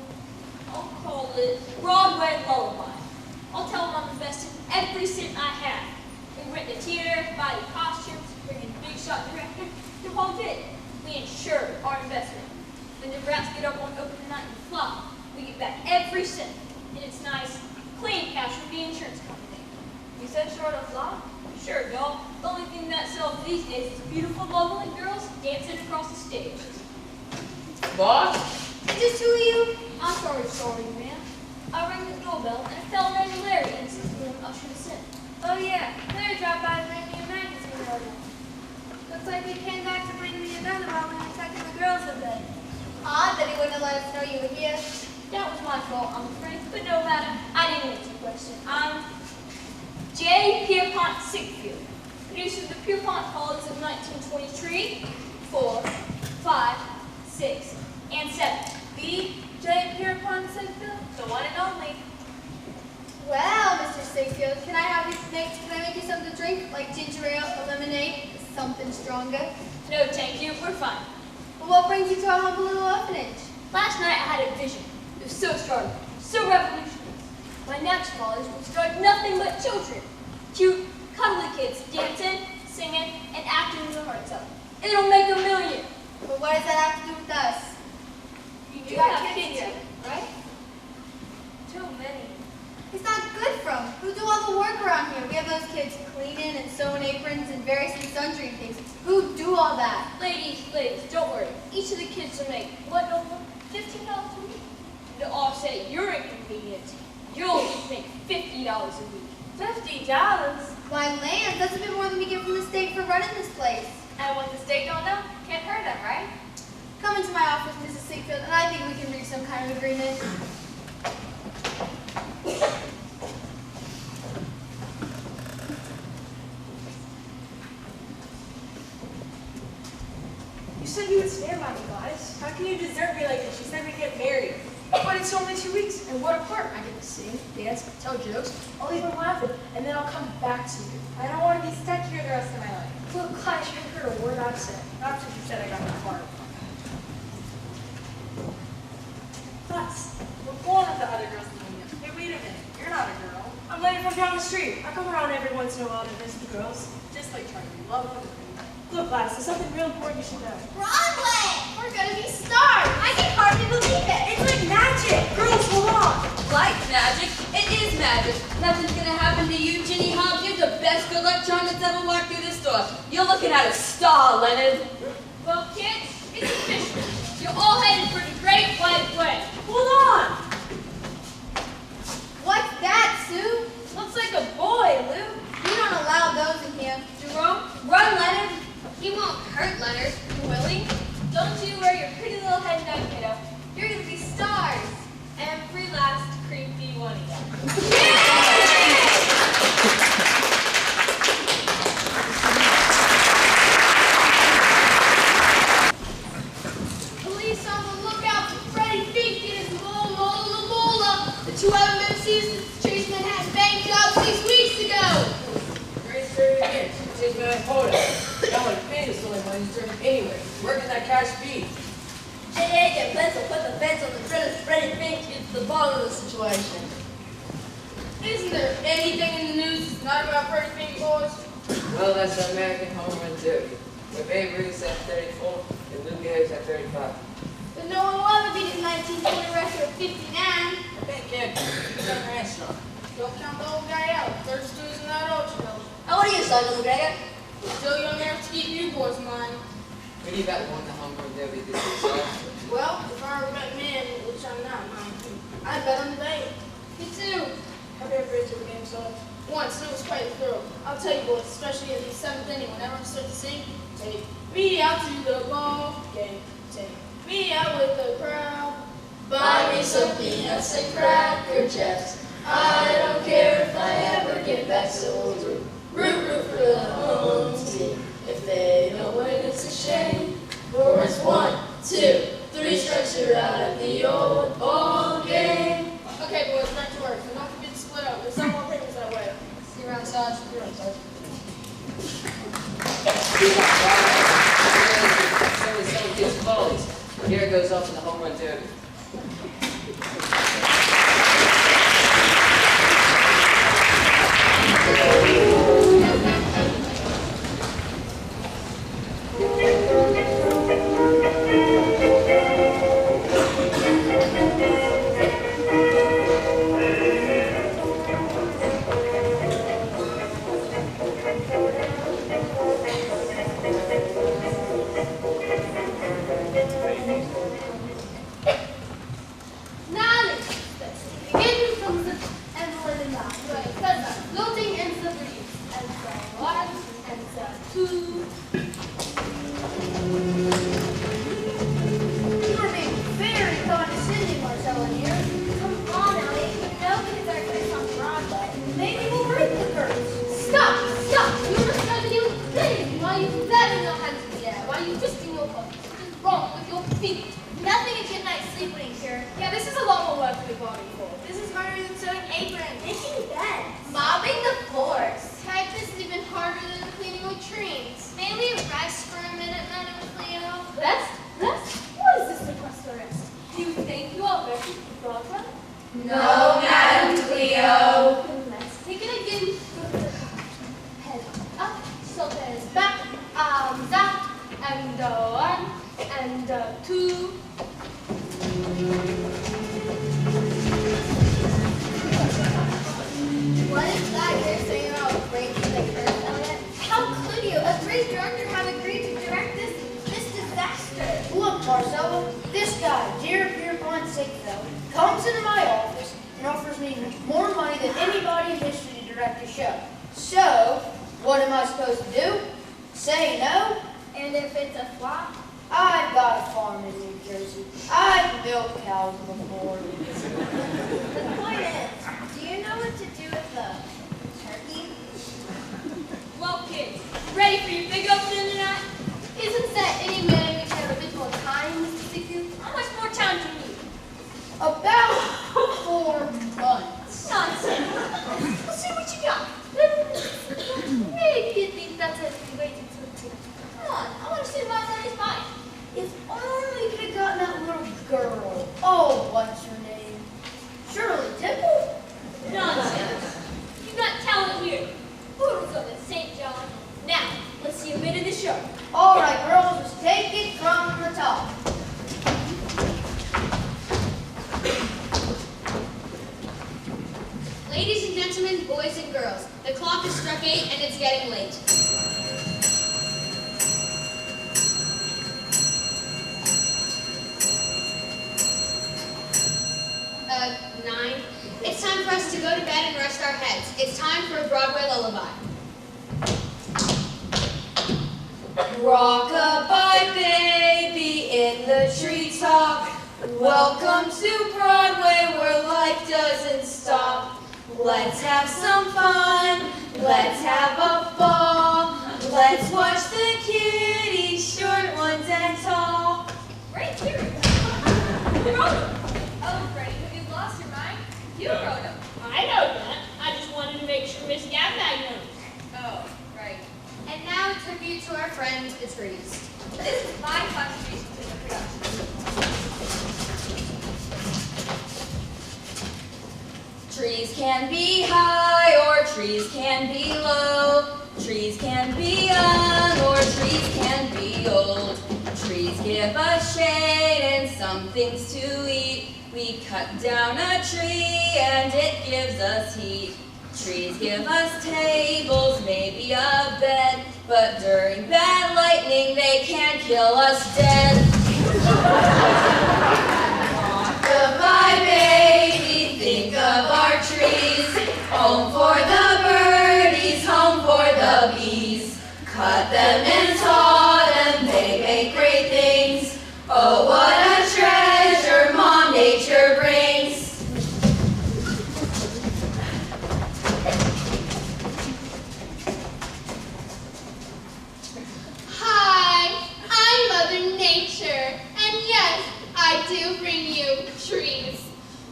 call it Broadway Lullaby. I'll tell them I'm investing every cent I have. We rent the theater, buy the costumes, bring in big shot director. The whole bit. We insure our investment. When the rats get up on opening night and flop, we get back every cent. And it's nice, clean cash from the insurance company. You said short of flop? Sure, doll. The only thing that sells these days is beautiful, lovely girls dancing across the stage. Boss? Is this two of you? I'm sorry, ma'am. I rang the doorbell and a fellow named Larry insisted on ushering us in. Oh yeah, Larry dropped by and bring me a magazine earlier. Looks like he came back to bring me another while we were tucking the girls a bit. Odd that he wouldn't have let us know you were here. That was my fault, I'm afraid, but no matter. I didn't answer your question. I'm J. Pierpont Sickfield, producer of the Pierpont Follies of 1923, 4, 5, 6, and 7. B. J. Pierpont Sigfield? The one and only. Well, Mr. Sigfield, can I make you something to drink? Like ginger ale, a lemonade, something stronger? No, thank you, we're fine. Well, what brings you to our humble little orphanage? Last night I had a vision. It was so startling, so revolutionary. My next college will start nothing but children. Cute, cuddly kids dancing, singing, and acting their hearts out. It'll make a million. But what does that have to do with us? You got have kids kids here, right? Too many. It's not good from. Who do all the work around here? We have those kids cleaning and sewing aprons and various and sundry things. Who do all that? Ladies, don't worry. Each of the kids will make, what, over $15 a week? To offset your inconvenience, you'll each make $50 a week. $50? Why, land, that's a bit more than we get from the state for running this place. And what the state don't know, can't hurt them, right? Come into my office, Mrs. Sigfield, and I think we can reach some kind of agreement. You said you would stand by me, Gladys. How can you desert me like this? You said we get married. But it's only 2 weeks, and what a part. I get to sing, dance, tell jokes. I'll even laugh, and then I'll come back to you. I don't want to be stuck here the rest of my life. Look, Gladys, you haven't heard a word I've said. Not since you said I got my heart. Plus, we're going with the other girls in the union. Hey, wait a minute. You're not a girl. I'm Lady from down the street. I come around every once in a while to visit the girls. Just like trying to be loved with them. Look, Gladys, there's something real important you should know. Broadway! We're gonna be stars! I can hardly believe it! It's like magic! Girls, hold on! Like magic? It is magic. Nothing's gonna happen to you, Ginny Hobbs. You're the best good luck charm that's ever walked through this door. You're looking at a star, Leonard. Well, kids, it's official. You're all headed for the Great White Way. Hold on! What's that, Sue? Looks like a boy, Lou. We don't allow those in here. Jerome, Run, Leonard! he won't hurt Leonard, will he? Don't you wear your pretty little head down, kiddo. You're gonna be stars. Every last creepy one of them. Police on the lookout for Freddie Fink and his Mola. The two haven't been seen since the chase Manhattan bank job 6 weeks ago. Great story again. Take my photo. That one paid us only money to turn anyway. Where can that cash be? J.A. and Pencil put the fence on the Freddie Fink into the bottom of the situation. Isn't there anything in the news that's not about Freddie Fink, boys? Well, that's the American home run derby. Where Babe Ruth's at 34 and Lou Gehrig's at 35. But no one will ever beat his 1920 record of 59. I bet can't be. He's an astronaut. Don't count the old guy out. First two is not old, you know. How old are you, son, little Gregor? Still young enough to keep you boys in mind. Who do you bet won the home run derby this year? Well, if I were a bet man, which I'm not, mind you, I'd bet on the Bay. Me too. Have you ever been to a game, so? Once, and it was quite a thrill. I'll tell you boys, especially in the 7th inning, whenever I start to sing, take me out to the ball game. Take me out with the crowd. Buy me some peanuts and Cracker Jacks. I don't care if I ever get back, so we'll root for the home team. If they don't win, it's a shame. For it's 1, 2, 3 strikes, you're out at the old Here it goes up in the home run derby. Now let's begin from the envelope and down. Floating in the breeze. And so one, and so two. You are being very condescending, Marcella here. Come on, Ellie. You know because our curse on Broadway. Maybe we'll break the curse. Stop! Stop! You were struggling with things while you having your hands in the air, while you twisting your body. What is wrong with your feet? Nothing a good night's sleep wouldn't cure. Yeah, this is a lot more work for the body for. This is harder than sewing aprons, Making beds. mopping the floors. Heck, this is even harder than cleaning latrines. May we rest for a minute, Madam Cleo? Rest? What is this request for rest? Do you think you are ready for Broadway? No, Madam Cleo. Then let's take it again. Head up, shoulders back, arms out, and one, and two. What is that you're saying about breaking the curse, Elliot? How could you? A great director have agreed to direct this disaster. Look, Marcella, this guy, dear Pierpont's sake though, comes into my office and offers me more money than anybody in history to direct a show. So, what am I supposed to do? Say no? And if it's a flop? I've got a farm in New Jersey. I've milked cows before. The point is, do you know what to do with the turkey? Well, kids, ready for your big opening tonight? Isn't that any man we can have a bit more time, Mr. Siku? How much more time do you need? About 4 months. Nonsense. We'll see what you got. Maybe you think that's a way to two. Come on, I want to see my daddy's body. If only we could have gotten that little girl. Oh, what's her name? Shirley Temple? Nonsense. You got talent here. Poodles of the St. John. Now, let's see a bit of the show. All right, girls, let's take it from the top. Ladies and gentlemen, boys and girls, the clock has struck 8 and it's getting late. Nine. It's time for us to go to bed and rest our heads. It's time for a Broadway lullaby. Rock-a-bye, baby, in the treetop. Welcome to Broadway, where life doesn't stop. Let's have some fun. Let's have a ball. Let's watch the kitties, short ones and tall. Right here. Who wrote it? Oh, Freddie, have you lost your mind? You wrote them. I know that. I just wanted to make sure Miss Gavnag knows. Oh, right. And now a tribute to our friend, the trees. This is my contribution to the production. Trees can be high or trees can be low. Trees can be young or trees can be old. Trees give us shade and some things to eat. We cut down a tree and it gives us heat. Trees give us tables, maybe a bed, but during bad lightning they can kill us dead. Goodbye, baby, think of our trees. Home for the birdies, home for the bees. Cut them and saw them, they make great things. Oh, what a treasure Mom Nature brings. Hi, I'm Mother Nature, and yes, I do bring you trees.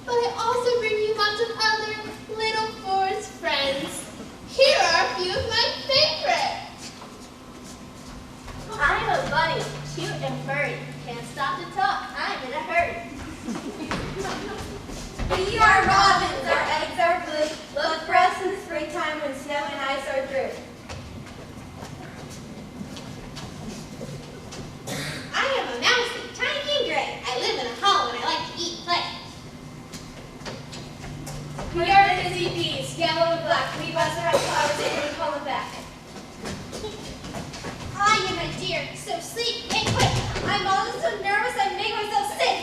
But I also bring you lots of other little forest friends. Here are a few of my favorites. I'm a bunny. cute and furry. Can't stop to talk. I'm in a hurry. We are robins, our eggs are blue. Look for us in the springtime when snow and ice are through. I am a mousey, tiny and gray. I live in a hollow and I like to eat play. We are the busy bees, yellow and black. We bust our flowers and we call them back. I am a deer, so sleek and quick. I'm always so nervous I make myself sick.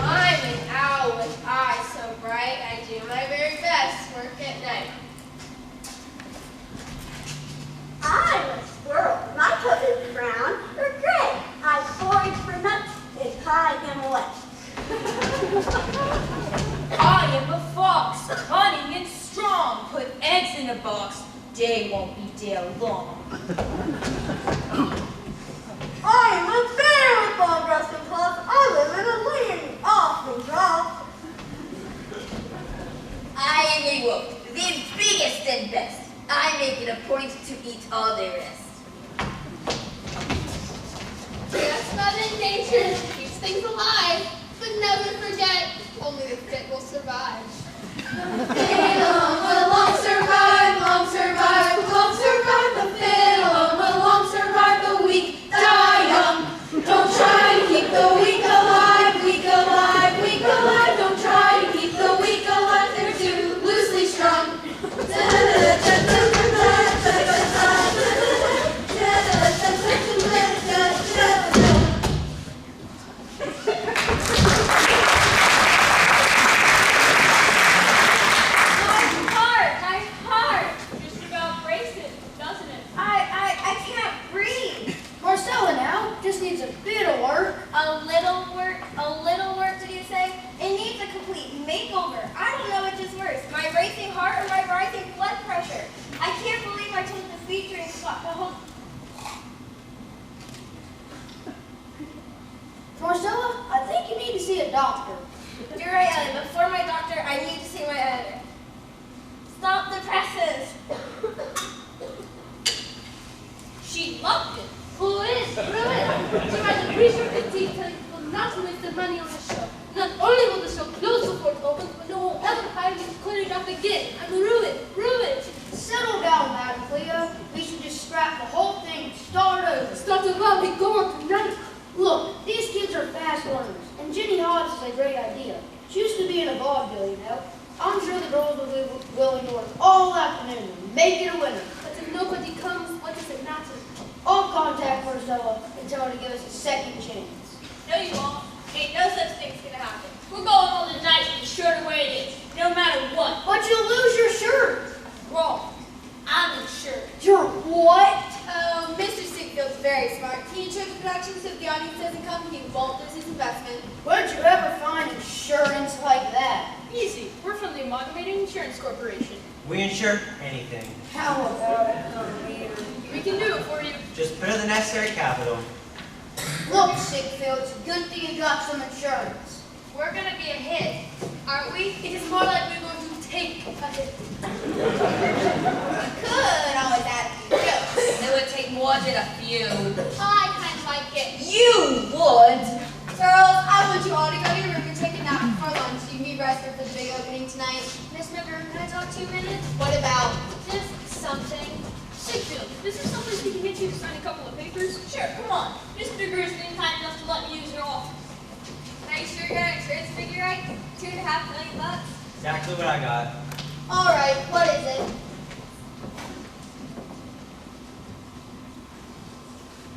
I'm an owl with eyes so bright, I do my very best work at night. I'm a squirrel. My coat is brown or gray. I forage for nuts and hide them away. I am a fox, cunning and strong. Put eggs in a box, day won't be there long. I am a bear with long rusted claws. I live in a land often drought. I am a wolf, the biggest and best. I make it a point to eat all the rest. Just Mother Nature keeps things alive, but never forget, only the fit will survive. Fit alone will long survive, long survive, long survive. The fit alone will long survive. The weak die young. Don't try to keep the weak alive, weak alive, weak alive. Don't try to keep the weak alive. They're too loosely strung. My heart, just about breaks it, doesn't it? I can't breathe. Marcella now just needs a bit of work. A little work, did you say? It needs a complete makeover. I don't know which is worse, my racing heart or my rising blood pressure. I can't believe I took the featuring spot the whole... Marcella, I think you need to see a doctor. You're right, Ellie. Before my doctor, I need to see my editor. Stop the presses. She loved it. Who is? She has a research team that will not waste the money on the show. Not only will the show close before it opens, but no one will ever hire me to clean it up again. I'm ruined. Settle down, Madam Cleo. We should just scrap the whole thing and start over. Stop the love we go on tonight. Look, these kids are fast learners, and Jenny Hodge is a great idea. She used to be in a vaudeville, you know. I'm sure the girls will be willing to work all afternoon and make it a winner. But if nobody comes, what does it matter? I'll contact Marcella and tell her to give us a second chance. No, you won't. Ain't no such thing's gonna happen. We're going on tonight and sure the way it is, no matter what. But you'll lose your shirt. Wrong. I'm insured. Your what? Oh, Mr. Sigfield's very smart. He chose productions if the audience doesn't come, he won't lose his investment. Where'd you ever find insurance like that? Easy. We're from the Amalgamated Insurance Corporation. We insure anything. How about it, Peter? We can do it for you. Just put in the necessary capital. Look, Sigfield, it's a good thing you got some insurance. We're gonna be a hit, aren't we? It is more like we're going to take a hit. Could always add a few jokes. It would take more than a few. I kind of like it. You would. Girls, I want you all to go to your room and take a nap before lunch. You can be rested for the big opening tonight. Miss McGurk, can I talk to you a minute? What about? Just something. Sigfield, is there someplace we can get you to sign a couple of papers? Sure, come on. Mr. McGurk's been kind enough to let me use your office. Are you sure you got an insurance figure right? $2.5 million? Exactly what I got. All right, what is it?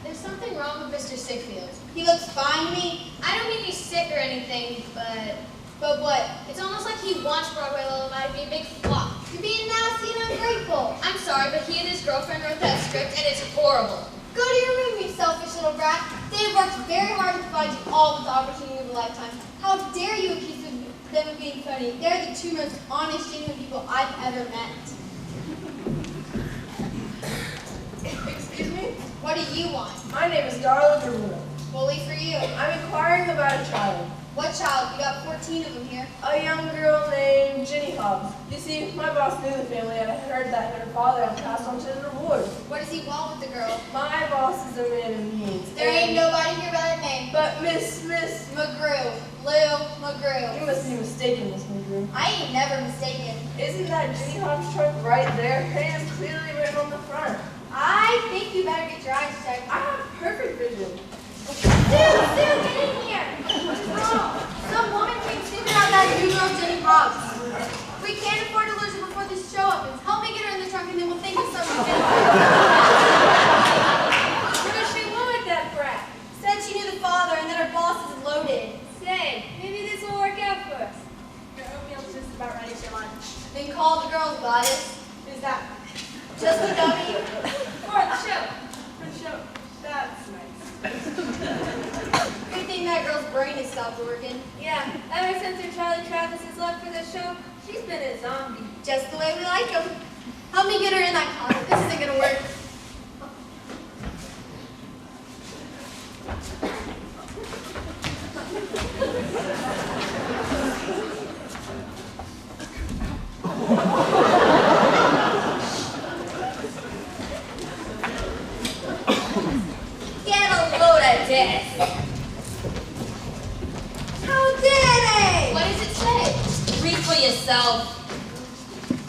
There's something wrong with Mr. Sigfield. He looks fine to me. I don't mean he's sick or anything, but what? It's almost like he wants Broadway Lullaby to be a big flop. You're being nasty and ungrateful. I'm sorry, but he and his girlfriend wrote that script, and it's horrible. Go to your room, you selfish little brat. They've worked very hard to provide you all with the opportunity of a lifetime. How dare you accuse them of being funny? They're the two most honest, genuine people I've ever met. Excuse me? What do you want? My name is Darla Derwood. Bully for you. I'm inquiring about a child. What child? You got 14 of them here. A young girl named Jenny Hobbs. You see, my boss knew the family and I heard that her father had passed on to the reward. What does he want with the girl? My boss is a man of means. Miss McGrew. Lou McGrew. You must be mistaken, Miss McGrew. I ain't never mistaken. Isn't that Ginny Hop's truck right there? Her name's clearly written on the front. I think you better get your eyes checked. I have perfect vision. Sue, get in here. What's wrong? Some woman came snooping out that new girl, Jenny Hobbs. We can't afford to lose her before this show opens. Help me get her in the trunk and then we'll think of something. What does she want with that brat? Said she knew the father and that her boss is loaded. Say, maybe this will work out for us. Your oatmeal's just about ready for lunch. Then call the girls goddess. Is that Just a dummy. For the show. for the show? That's nice. Good thing that girl's brain has stopped working. Yeah, ever since her Charlie Travis has left for the show, she's been a zombie. Just the way we like them. Help me get her in that closet. This isn't gonna work. Get a load of this. How dare they? What does it say? Read for yourself.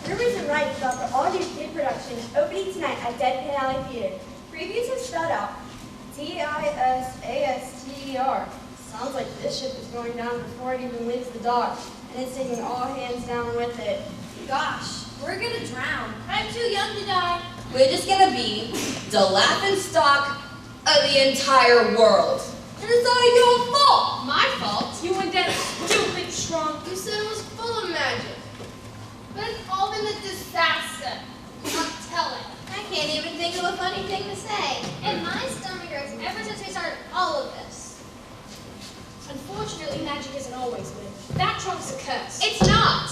Rumors and rights about the all-new kid production opening tonight at Deadpan Alley Theater. Previews have spelled out Tisaster. Sounds like this ship is going down before it even leaves the dock, and it's taking all hands down with it. Gosh, we're gonna drown. I'm too young to die. We're just gonna be the laughing stock of the entire world. And it's all your fault. My fault? You and that stupid trunk. You said it was full of magic. But it's all been a disaster. I'm telling. I can't even think of a funny thing to say. And my stomach hurts ever since we started all of this. Unfortunately, magic isn't always good. That trunk's a curse. It's not.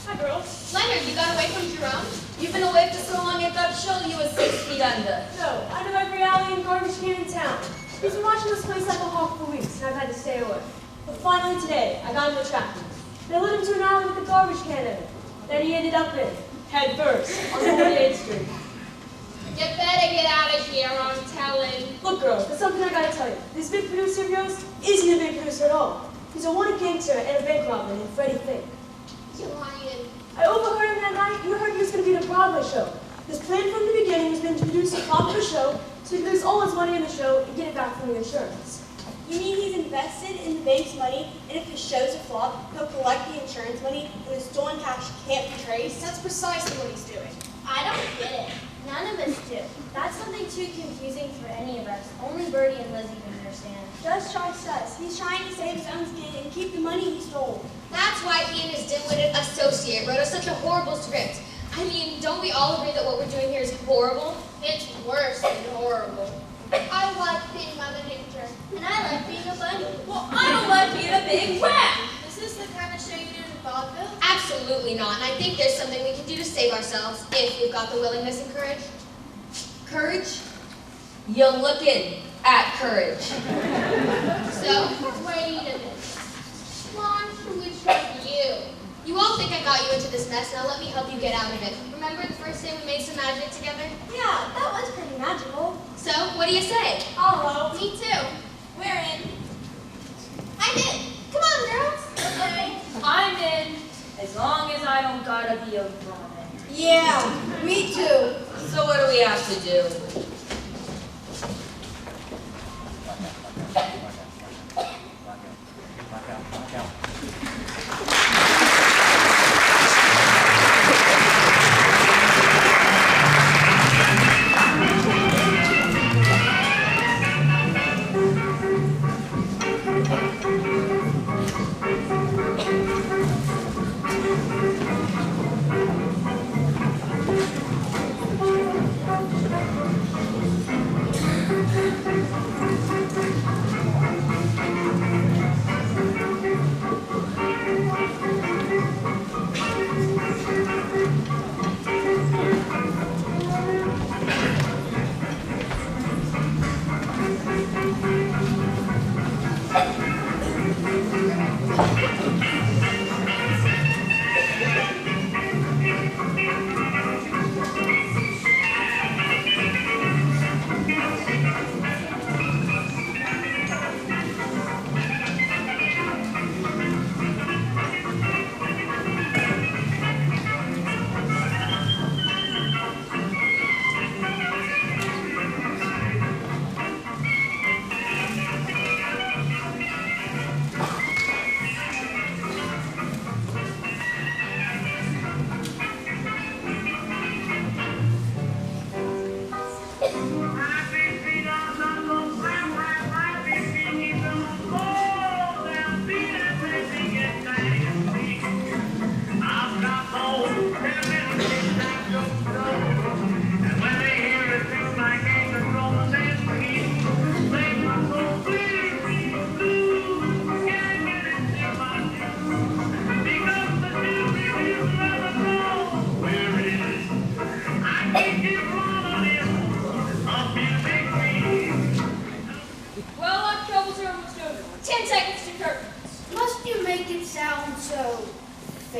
Hi, girls. Leonard, you got away from Jerome? You've been away for so long it got chilly you were 6 feet under. No, I know every alley and garbage can in town. He's been watching this place like a hawk for weeks, and I've had to stay away. But finally today, I got him attracted. They led him to an alley with a garbage can in it. Then he ended up in, head first, on 48th Street. You better get out of here, I'm telling. Look, girls, there's something I gotta tell you. This big producer of yours isn't a big producer at all. He's a wanted gangster and a bank robber named Freddie Fink. You lying. I overheard him that night. You heard he was going to be in a Broadway show. His plan from the beginning has been to produce a popular show so he can lose all his money in the show and get it back from the insurance. You mean he's invested in the bank's money, and if the show's a flop, he'll collect the insurance money when the stolen cash can't be traced? That's precisely what he's doing. I don't get it. None of us do. That's something too confusing for any of us. Only Bertie and Lizzie can understand. Just trust us. He's trying to save his own skin and keep the money he stole. That's why he and his dim-witted associate wrote us such a horrible script. I mean, don't we all agree that what we're doing here is horrible? It's worse than horrible. I like being Mother Nature. And I like being a bunny. Well, I don't like being a big rat. Is this the kind of show you do in vaudeville? Absolutely not, and I think there's something we can do to save ourselves if we've got the willingness and courage. Courage? You're looking at courage. So, wait a minute. Why should we trust you? You all think I got you into this mess, now let me help you get out of it. Remember the first day we made some magic together? Yeah, that was pretty magical. So, what do you say? Hello. Me too. We're in. I'm in. Come on, girls. Okay. I'm in, as long as I don't gotta be a vermin. Yeah, me too. So what do we have to do?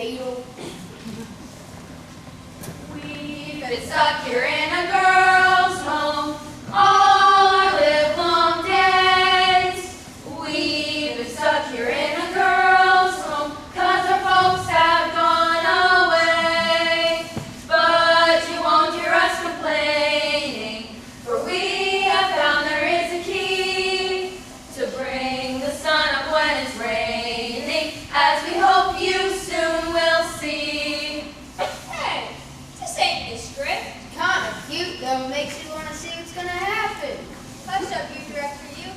fatal. We've been stuck here in a girl's home all our livelong days. We've been stuck here in a girl's home 'cause our folks have gone away. But you won't hear us complaining, for we have found there is a key to bring the sun up when it's raining, as we hope you soon will see. Hey, this ain't the script. Kind of cute, though. Makes you want to see what's going to happen. Hush up, you director, you.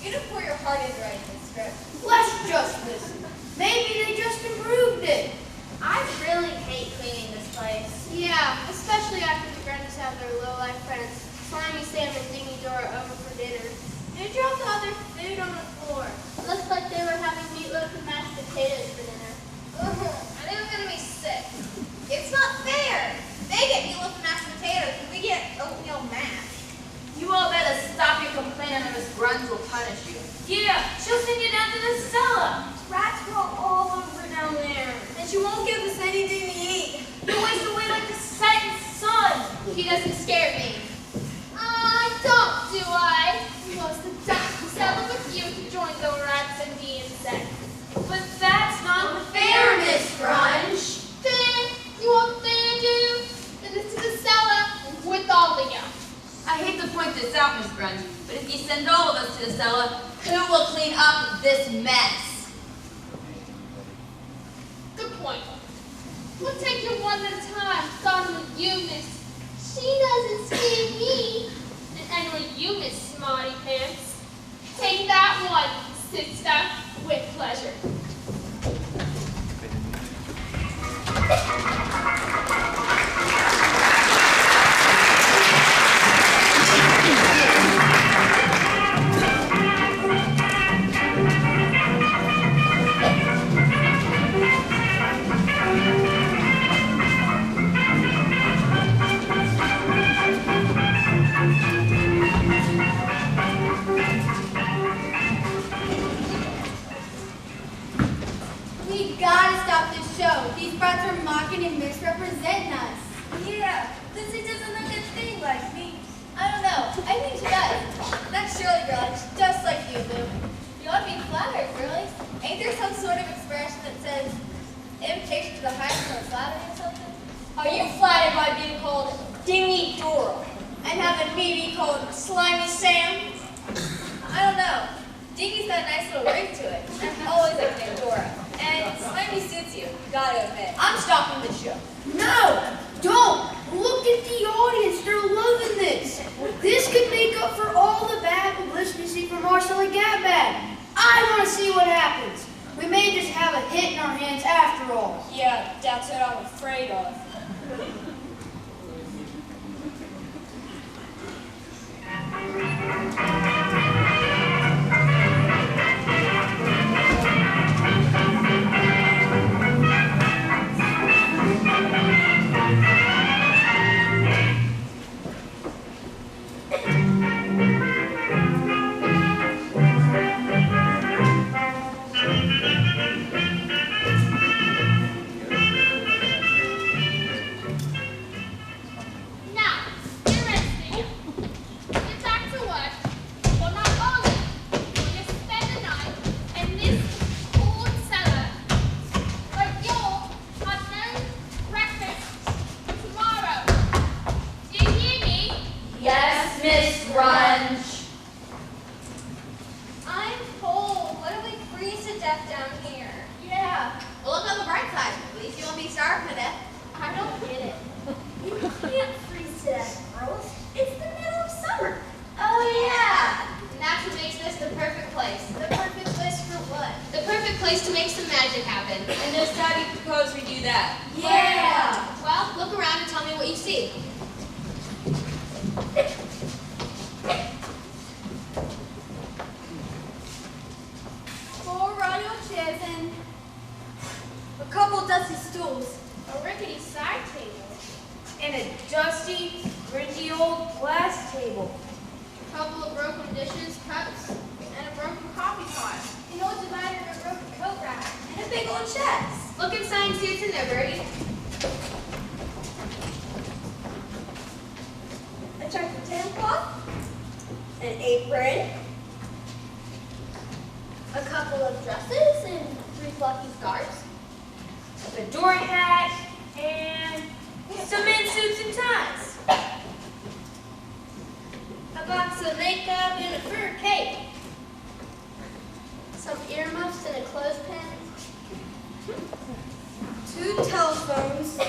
You don't pour your heart into writing this script. Let's just listen. Maybe they just improved it. I really hate cleaning this place. Yeah, especially after the Grandmas have their low-life friends, Slimy Sam and Dingy Dora, over for dinner. They dropped all their food on the floor. Looks like they were having meatloaf and mashed potatoes for dinner. I think I'm gonna be sick. It's not fair. They get meatloaf and mashed potatoes, and we get oatmeal mash. You all better stop your complaining or Miss Grunge will punish you. Yeah, she'll send you down to the cellar. Rats crawl all over down there, and she won't give us anything to eat. You waste away like the setting sun. He doesn't scare me. I don't, do I? Must have died to settle with you to join the rats and the insects. But that's not fair, Miss Grunge. Then you won't dare do? Then it's to the cellar with all of you. I hate to point this out, Miss Grunge, but if you send all of us to the cellar, who will clean up this mess? Good point. We'll take you one at a time, starting with you, Miss. She doesn't scare me. And end with you, Miss Smarty Pants. Take that one, sister, with pleasure. We gotta stop this show. These brats are mocking and misrepresenting us. Yeah, Lizzie doesn't look a thing like me. I don't know. I think she does. That's Shirley girl. She's just like you, Boo. You ought to be flattered, really. Ain't there some sort of expression that says imitation to the highest or flattery or something? Are you flattered by being called Dingy Dora? And having me be called Slimy Sam? I don't know. Dingy's got a nice little ring to it. I've always liked named Dora. And Slimy suits you, gotta admit. I'm stopping the show. No! Don't! Look at the audience. They're loving this. This could make up for all the bad publicity for Marcella Gabad. I want to see what happens. We may just have a hit in our hands after all. Yeah, that's what I'm afraid of. Now, you're resting. Get back to work. Well, not only will you spend the night in this cold cellar, but you'll have no breakfast tomorrow. Do you hear me? Yes, Miss Grunge. I'm cold. What if we freeze to death down here? Yeah. Well, look on the bright side. At least you won't be starving to death. I don't get it. You can't freeze to death, girls. It's the middle of summer. Oh, yeah. And that's what makes this the perfect place. The perfect place for what? The perfect place to make some magic happen. And just how do you propose we do that? Yeah. Well, look around and tell me what you see. Four royal chairs and a couple dusty stools. A rickety side table. And a dusty, gringy old glass table. A couple of broken dishes, cups, and a broken coffee pot. An old divider and a broken coat rack. And a big old chest. Look inside and see what's in there, Birdie. A checked tablecloth, an apron, a couple of dresses, and 3 fluffy scarves. A fedora hat, and some men's suits and ties. A box of makeup and a fur cape. Some earmuffs and a clothespin. 2 telephones.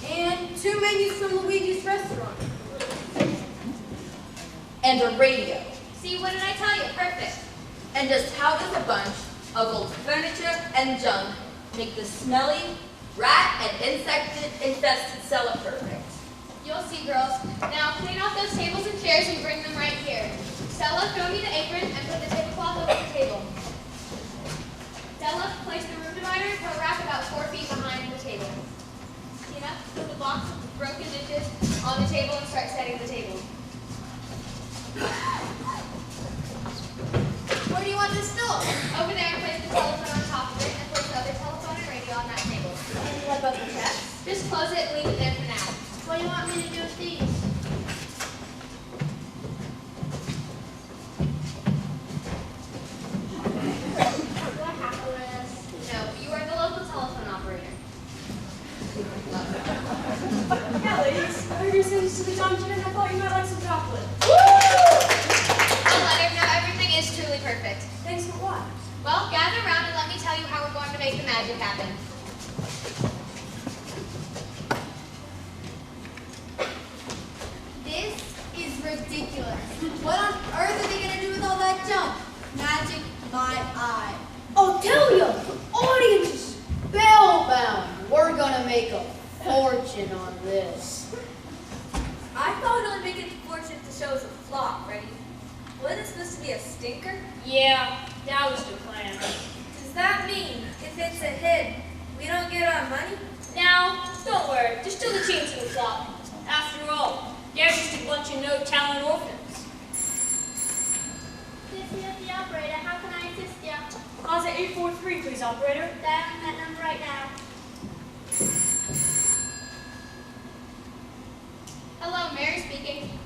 And 2 menus from Luigi's restaurant. And a radio. See, what did I tell you? Perfect. And just how does a bunch of old furniture and junk make the smelly, rat and insect-infested cellar perfect? You'll see, girls. Now, clean off those tables and chairs and bring them right here. Stella, throw me the apron and put the tablecloth over the table. Stella, place the room divider and coat rack about 4 feet behind the table. Tina, put the box of broken dishes on the table and start setting the table. Where do you want this stool? Over there, place the telephone on top of it and place the other telephone and radio on that table. And what about the chest? Just close it and leave it there for now. What do you want me to do with these? What happened with us? No, you are the local telephone operator. Yeah, ladies. I heard you say this to the John Jen. I thought you might like some chocolate. I'll let her know everything is truly perfect. Thanks for what? Well, gather around and let me tell you how we're going to make the magic happen. This is ridiculous. What on earth are they going to do with all that junk? Magic my eye. I'll tell you, audience is spellbound. We're going to make a fortune on this. I thought only making a fortune if the show was a flop, Freddie. Wasn't it supposed to be a stinker? Yeah, that was the plan. Does that mean if it's a hit, we don't get our money? Now, don't worry. There's still a chance of a flop. After all, they're just a bunch of no-talent orphans. This is the operator. How can I assist you? Closet 843, please, operator. Dialing that number right now. Hello, Mary speaking.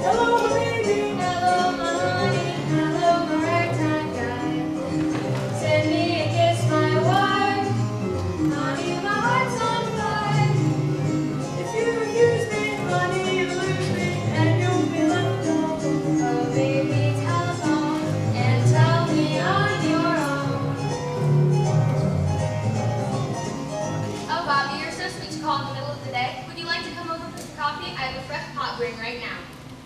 Hello, baby. Hello, my honey. Hello, my ragtime guy. Send me a kiss, my wife. Honey, my heart's on fire. If you refuse me, honey, you lose me, and you'll be left alone. Oh, baby, telephone and tell me I'm your own. Oh, Bobby, you're so sweet to call in the middle of the day. Would you like to come over for some coffee? I have a fresh pot brewing right now.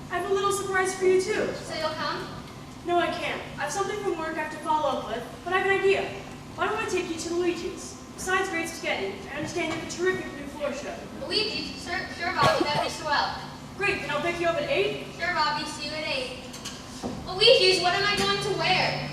I have a little surprise for you, too. So you'll come? No, I can't. I have something from work I have to follow up with, but I have an idea. Why don't I take you to Luigi's? Besides great spaghetti, I understand you have a terrific new floor show. Luigi, sure, Bobby, that'd be swell. Great, then I'll pick you up at 8. Sure, Bobby, see you at 8. Luigi's, what am I going to wear?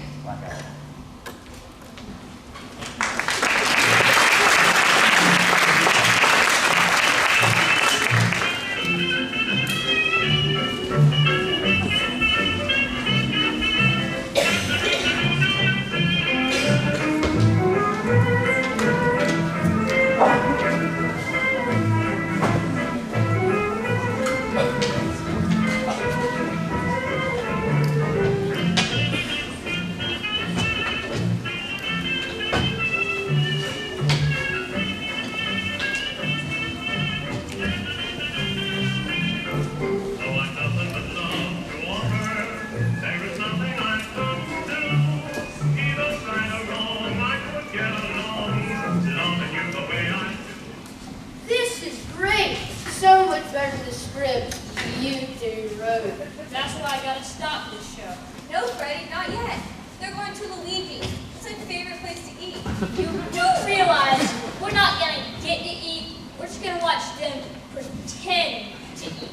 This is great. So much better than the script you two wrote. That's why I gotta stop this show. No, Freddie, not yet. They're going to Lullabies. It's my favorite place to eat. You do realize we're not gonna get to eat. We're just gonna watch them pretend to eat.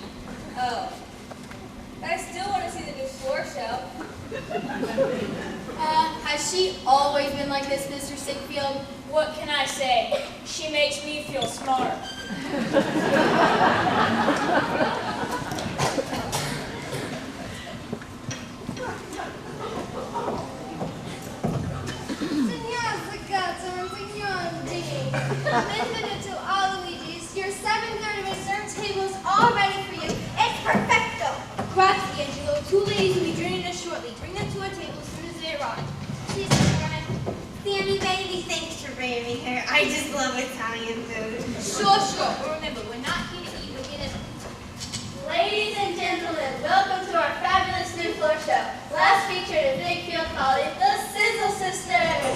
Oh. But I still want to see the new floor show. Has she always been like this, Mr. Sickfield? What can I say? She makes me feel smart. Benvenuto all Luigi's. Your 7:30 dessert table is all ready for you. It's perfecto. Grazie, Angelo. 2 ladies will be joining us shortly. Bring them to our table as soon as they arrive. Please, Carmen. Sammy, baby, thanks for bringing me here. I just love Italian food. Sure. But remember, we're not here to eat. We're here to... Ladies and gentlemen, welcome to our fabulous new floor show. Last featured in Big Field College, the Sizzle Sisters.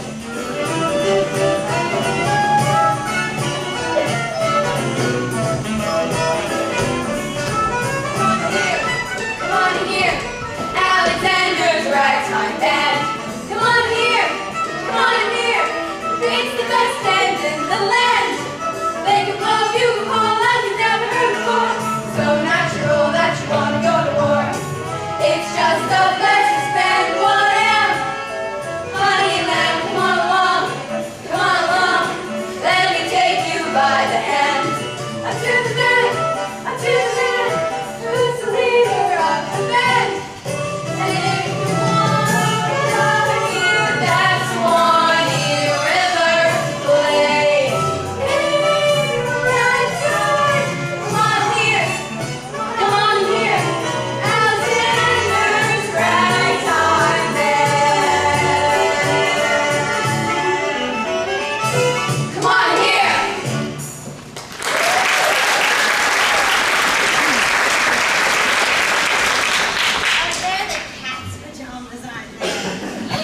Come on here, Alexander's ragtime band. Come on here, it's the best band in the land. They can blow you all like you've never heard before. So natural that you want to go to war. It's just a blessed band, 1 a.m. Honey lamb, come on along, let me take you by the hand. I'm to the man, who's the leader of the band. And if you want to get out of here, that's Swanee River play. Hey, right side, come on here, Alexander's ragtime band. Come on here. Are there the cat's pajamas, aren't they?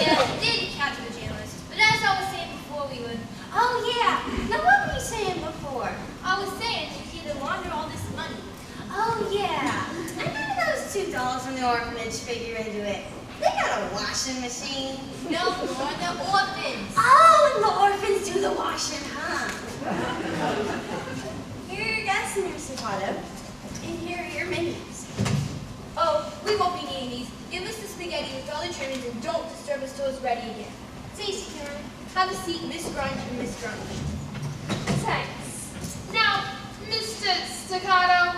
Yeah, did catch the pajamas. But as I was saying before, we would... Oh, yeah. Now, what were you saying before? I was saying you either launder all this money. Oh, yeah. And how do those $2 from the orphanage figure into it? They got a washing machine. No, more the orphans. Oh, and the orphans do the washing, huh? Here are your guests, Mr. Potter. And here are your menus. Oh, we won't be needing these. Give us the spaghetti with all the trimmings and don't disturb us till it's ready again. Tasty, Karen. Have a seat, Miss Grunge and Miss Grunge. Thanks. Now, Mr. Staccato,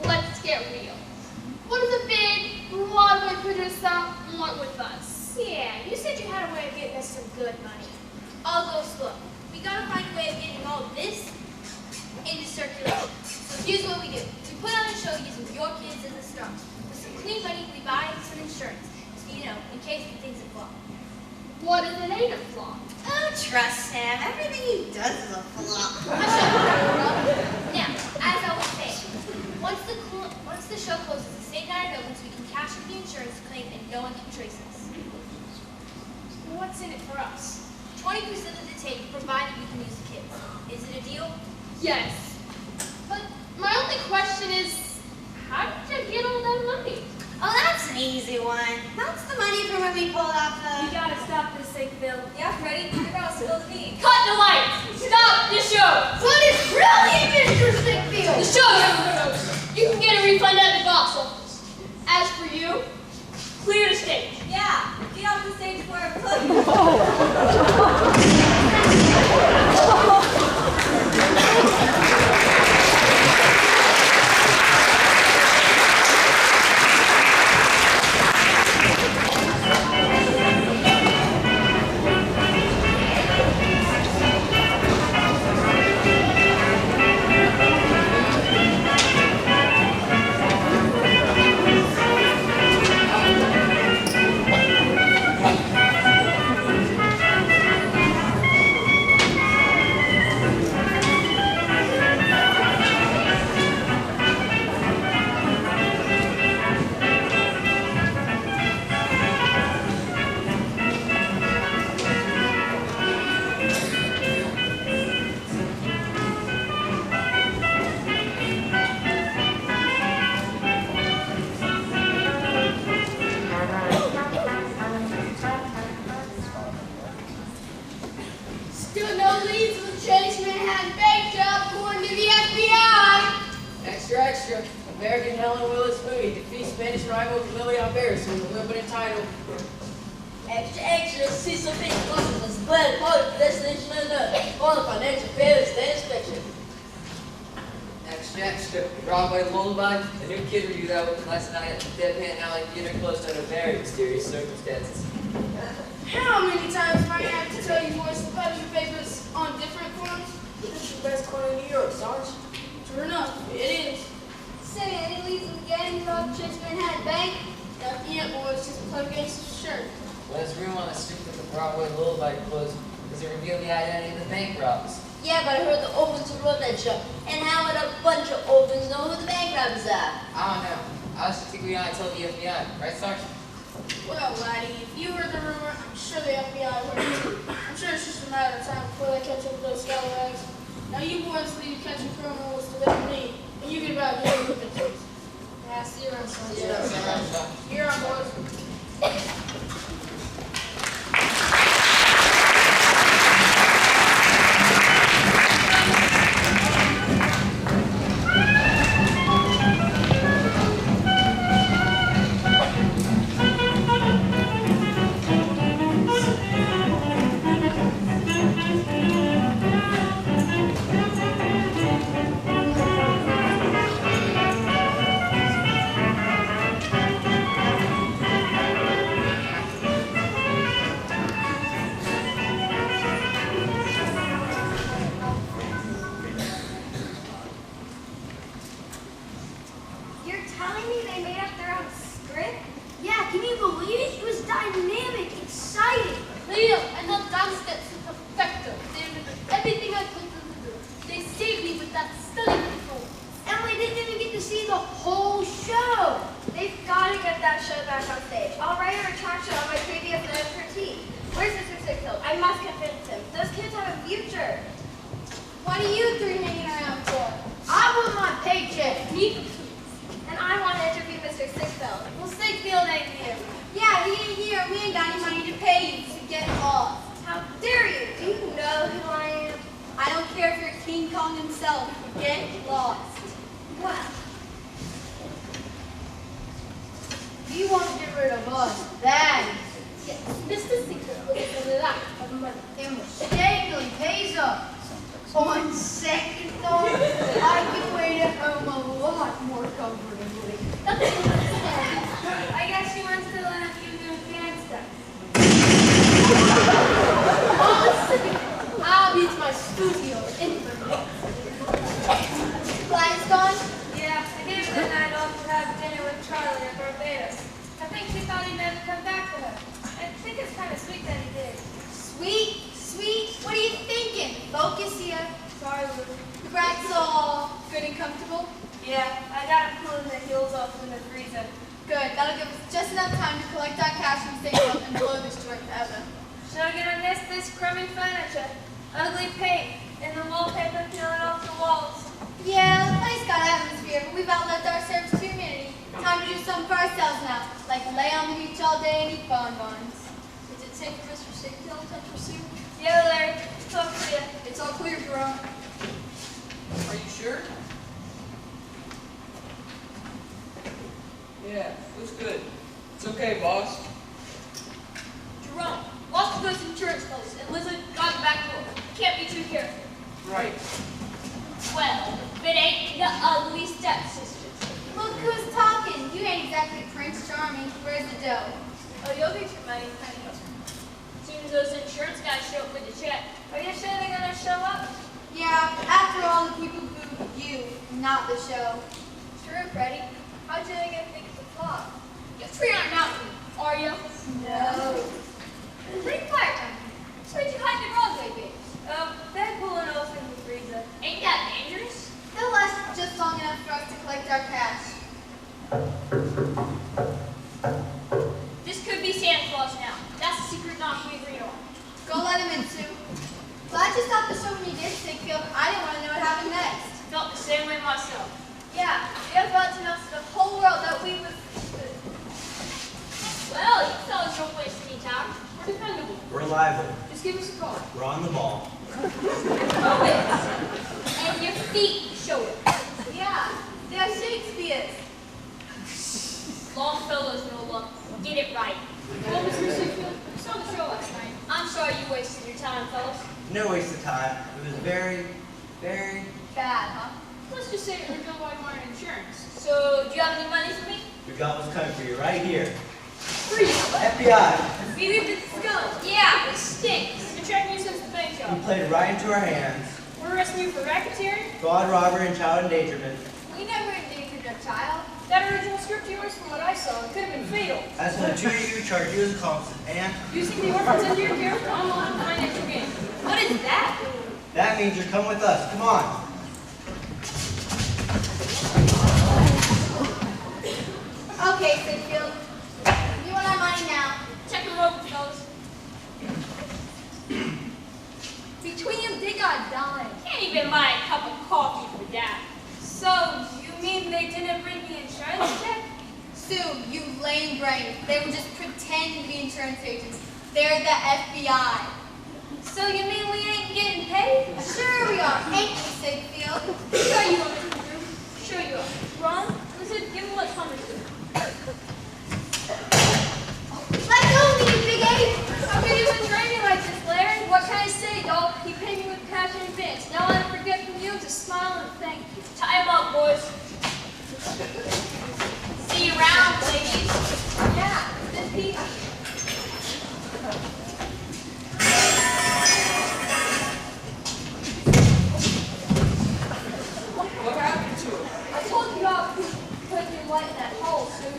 let's get real. What does a big Broadway producer want with us? Yeah, you said you had a way of getting us some good money. I'll go slow. We gotta find a way of getting all this into circulation. So here's what we do. We put on a show using your kids as a star. With some clean money, we buy some insurance. So, in case the things are flawed. What is an ain't a flaw? Oh, trust Sam. Everything he does is a flop. Now, as I was saying, once the show closes, the same night it opens, we can cash in the insurance claim and no one can trace us. What's in it for us? 20% of the take, provided we can use the kids. Is it a deal? Yes. But my only question is, how did you get all that money? Oh, that's an easy one. That's the money from when we pulled off You the... gotta stop this thing, Phil. Yeah, Freddie, you're gonna spill the beans. Cut the lights! Stop the show! What is really interesting, Phil? The show's over. You can get a refund at the box office. As for you, clear the stage. Yeah, get off the stage for a clip. Still no leads with Chase Manhattan bank job according to the FBI. Extra. American Helen Willis movie defeats Spanish rival Lily Alvarez with a limited title. Extra, Cecil P. Clemens was glad part of destination enough on the financial fairness day inspection. Extra. Broadway Lullabies. A new kid reviewed that with last night at the Deadpan Alley Theater closed under very mysterious circumstances. How many times might I have to tell you boys to publish your papers on different forms? the best corner in New York, Sarge. True enough, it is. Say, any leads again about Church Manhattan Bank? Nothing yet, boys. Just plug against the shirt. Well, there's rumor on the street that the Broadway Lullaby closed because it revealed the identity of the bank robbers. Yeah, but I heard the Ovens who wrote that show. And how would a bunch of Ovens know who the bank robbers are? I don't know. I was just thinking I told the FBI, right, Sarge? Well, laddie, if you heard the rumor, I'm sure the FBI heard it too. I'm sure it's just a matter of time before they catch up with those scalawags. Now you boys leave catching criminals to them and me, and you get about getting with the truth. Yeah, see you around, son. Yeah. You're on, boys. You're telling me they made up their own script? Yeah, can you believe it? It was dynamic, exciting. Leo, and the dance steps to perfecto. They did everything I told them to do. They saved me with that stunning performance. And we didn't even get to see the whole show. They've got to get that show back on stage. I'll write a retraction on my previous expertise. Where's Mr. Sixhill? I must convince him. Those kids have a future. What are you three hanging around for? I want my paycheck. And I want to interview Mr. Sixhill. Well, Sixfield ain't here. Yeah, he ain't here. We ain't got any money to pay you to get lost. How dare you? Do you know who I am? I don't care if you're King Kong himself. Get lost. Well, You want to get rid of us. That is. Yes, Mr. Sixhill is a lot of money. And mistakenly pays us. On second thought, I can wait at home a lot more comfortably. I guess she wants to let you do dance stuff. I'll be to my studio in Client's gone? Yeah, I gave her the night off to have dinner with Charlie at Barbados. I think she thought he'd never come back to her. I think it's kind of sweet that he did. Sweet, sweet. What are you thinking? Focus here. Sorry, Lou. Congrats all. Good and comfortable? Yeah, I got him pulling the heels off in the freezer. Good. That'll give us just enough time to collect our cash from Sixhill and blow this joint forever. Sure gonna miss this crummy furniture. Ugly paint, and the wallpaper peeling off the walls. Yeah, nice got atmosphere, but we've outlived our service to humanity. Time to do something for ourselves now, like lay on the beach all day and eat bonbons. Is it safe for Mr. Sixhill to pursue? Yeah, Larry, it's all clear. It's all clear, Jerome. Are you sure? Yeah, looks good. It's okay, boss. Jerome, lost the goods insurance policy, and Lizzie got the back door. Can't be too careful. Right. Well, if it ain't the ugly stepsisters. Look who's talking. You ain't exactly Prince Charming. Where's the dough? Oh, you'll get your money, honey. Soon as those insurance guys show up with the check. Are you sure they're gonna show up? Yeah, after all, the people booed you, not the show. True, Freddie. How'd you think it's a flop? You three aren't out with me, are you? No. Pretty quiet, Tony. So where'd you hide the Broadway games? They're pulling off in the freezer. Ain't that dangerous? They'll last just long enough for us to collect our cash. This could be Santa Claus now. That's the secret knock we agreed on. Go let him in, Sue. Glad you stopped the show when you did, Sixfield. I didn't want to know what happened next. Felt the same way myself. Yeah, you're about to announce to the whole world that we was... Well, you fellas don't waste any time. We're dependable. We're lively. Just give us a call. We're on the ball. And your feet show it. Yeah, they're Shakespeare's. Longfellow's no luck. Get it right. Well, Mr. Sixfield, we saw the show last night. I'm sorry you wasted your time, fellas. No waste of time. It was very Bad, huh? Let's just say it was no way more insurance. So, do you have any money for me? We got what's coming for you right here. Free. FBI. We leave the skull. Yeah, it stinks. Been tracking you since the bank You job. played right into our hands. We're arresting you for racketeering? Fraud, robbery, and child endangerment. We never endangered a child. That original script of yours, from what I saw, could have been fatal. As for the two of you, charge you as accomplices, and Using the orphans under your care for online financial gain. What is that? that means you're coming with us. Come on. Okay, Sidfield. You want our money now. Check them over, fellas. Between them, they got a dime. Can't even buy a cup of coffee for that. So, you mean they didn't bring the insurance check? Sue, you lame brain. They were just pretending to be insurance agents. They're the FBI. So you mean we ain't getting paid? Sure we are, ain't we, Sigfield? Sure you are, Mr. Drew. Sure you are. Ron, listen, give him what's coming to him. Let go of me, you big ape! How could you betray me like this, Larry? What can I say, dog? He paid me with cash in advance. Now I forget from you to smile and thank you. Tie him up, boys. See you around, ladies. Yeah, this piece. What happened to him? I told you not to put your light in that hole, Sue.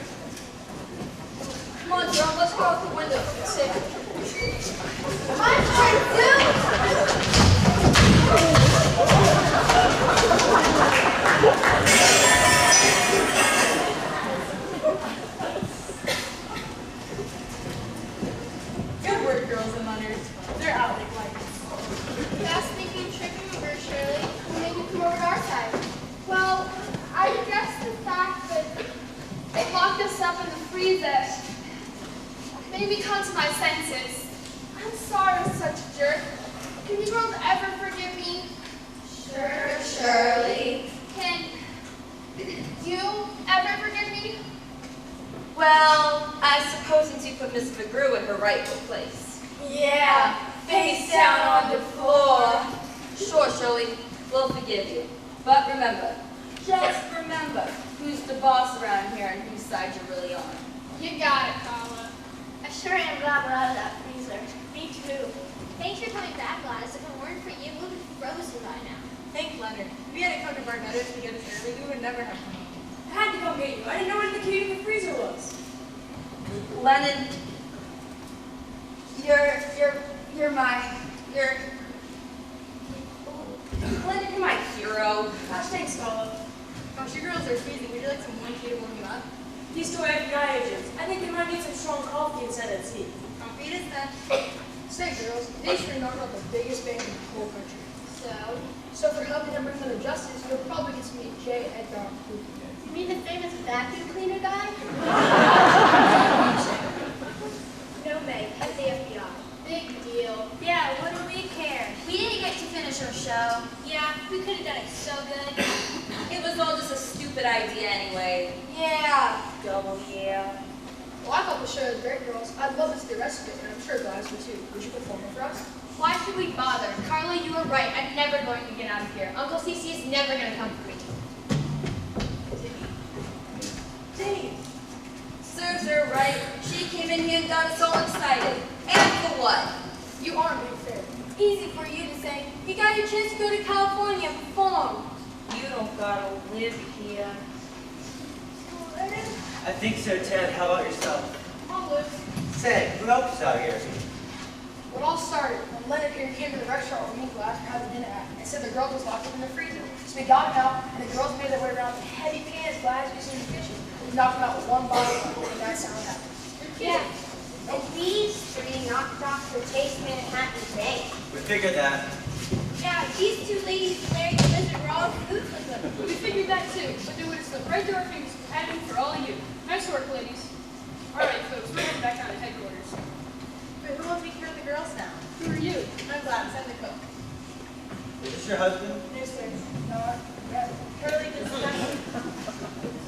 Come on, Jerome, let's go out the window. Sit. My friend, Sue! Good work, girls and hunters. They're out like lights. Fast thinking trick maneuver, Shirley. Will make you come over to our side. Well, I guess the fact that they locked us up in the freezer made me come to my senses. I'm sorry, such a jerk. Can you girls ever forgive me? Sure, Shirley. Can you ever forgive me? Well, I suppose since you put Miss McGrew in her rightful place. Yeah, face down on the floor. Sure, Shirley, we'll forgive you. But remember, just remember who's the boss around here and whose side you're really on. You got it, Carla. I sure am glad we're out of that freezer. Me too. Thanks for coming back, Gladys. If it weren't for you, we would be frozen by now. Thanks, Leonard. If you hadn't come to Barnetto's to get us early, we would never have come home. I had to come get you. I didn't know what the key to the freezer was. Lennon, Lennon, you're my hero. Gosh, thanks, Carla. Gosh, you girls are freezing. Would you like some one key to warm you up? These two FBI agents. I think they might need some strong coffee instead of tea. Don't beat us then. Say, girls, they sure knocked out the biggest bank in the whole country. So for helping them bring them to justice, you'll probably get to meet J. Edgar Hoover. You mean the famous vacuum cleaner guy? No, Meg. That's the FBI. Big deal. Yeah, what do we care? We didn't get to finish our show. Yeah, we could have done it so good. It was all just a stupid idea anyway. Yeah. Double yeah. Well, I thought the show was great, girls. I'd love to see the rest of it, and I'm sure Gladys would too. Would you perform it for us? Why should we bother? Carla, you were right. I'm never going to get out of here. Uncle Cece is never going to come for me. Serves her right. She came in here and got us all excited. And for what? You aren't being fair. Easy for you to say. You got your chance to go to California and perform. You don't gotta live here. I think so, Ted. How about yourself? Come on, Luke. Say, who helped us out here? It all started when Leonard here came to the restaurant where me and Gladys were having dinner at and said the girls was locked up in the freezer. So we got him out, and the girls made their way around the heavy pans Gladys used in the kitchen. We knocked him out with one bottle, and that's how it happened. Yeah. And these three knocked off the Taste Manhattan Bank. We figured that. Yeah, these two ladies, Larry and Lizard, were all cahoots with them. We figured that too, but they would have slipped right through our fingers having for all of you. Nice work, ladies. All right, folks, we're heading back down to headquarters. But who will take care of the girls now? Who are you? I'm Gladys. I'm the cook. Is this your husband? No, sir. No, yeah. Curly does not.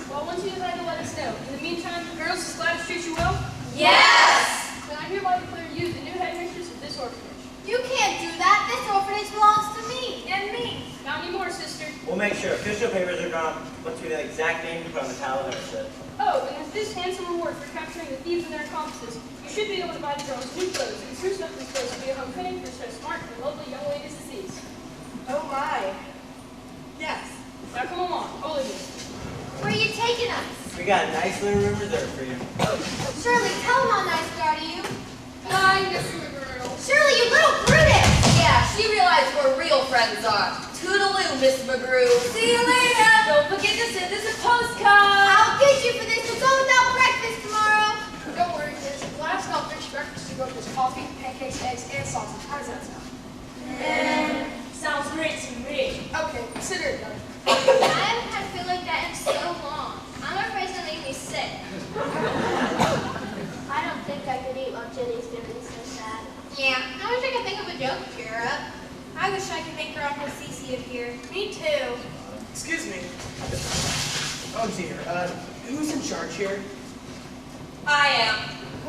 Well, once you decide to let us know. In the meantime, girls, is Gladys treat you well? Yes! Then I hereby declare you the new headmistress of this orphanage. You can't do that. This orphanage belongs to me and me. Not anymore, sister. We'll make sure official papers are drawn once we know the exact name you put on the towel ownership. Oh, and with this handsome reward for capturing the thieves and their accomplices, you should be able to buy the girls new clothes and spruce up this place to be a home fitting for so smart and lovely young ladies as these. Oh my. Yes. Now come along. Follow me. Where are you taking us? We got a nice little room reserved for you. Shirley, tell them how nice we are to you. Bye, Miss McGrew. Shirley, you little Brutus! Yeah, she realized where real friends are. Toodaloo, Miss McGrew. See you later. Don't forget to send us a postcard. I'll get you for this. We'll go without breakfast tomorrow. Don't worry, Miss. Last night finished breakfast to go with coffee, pancakes, eggs, and sausage. How does that sound? Sounds great to me. Okay, consider it done. I haven't had food like that in so long. I'm afraid it's gonna make me sick. I don't think I could eat while Jenny's doing so sad. Yeah, I wish I could think of a joke to cheer her up. I wish I could make her Uncle Cece appear. Me too. Excuse me. Oh dear, who's in charge here? I am.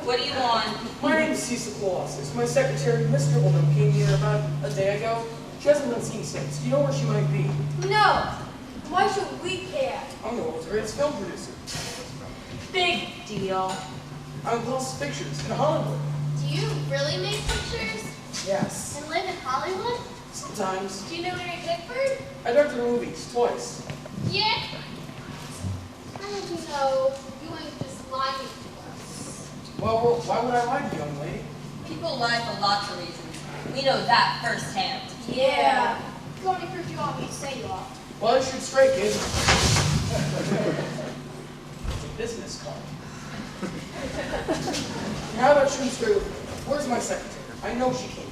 What do you want? My name is Cecil Colossus. My secretary, Miss Dribbledum, came here about a day ago. She hasn't been seen since. Do you know where she might be? No. Why should we care? I'm the world's greatest film producer. Big deal. I'm Close Pictures in Hollywood. Do you really make pictures Yes. and live in Hollywood? Sometimes. Do you know Mary Pickford? I directed movies twice. Yeah. How did you know you ain't just lying to us? Well, why would I lie to you, young lady? People lie for lots of reasons. We know that firsthand. Yeah. You only prove you are what you say you are. Well, I shoot straight, kid. It's a business card. How about shooting straight with me? Where's my secretary? I know she came.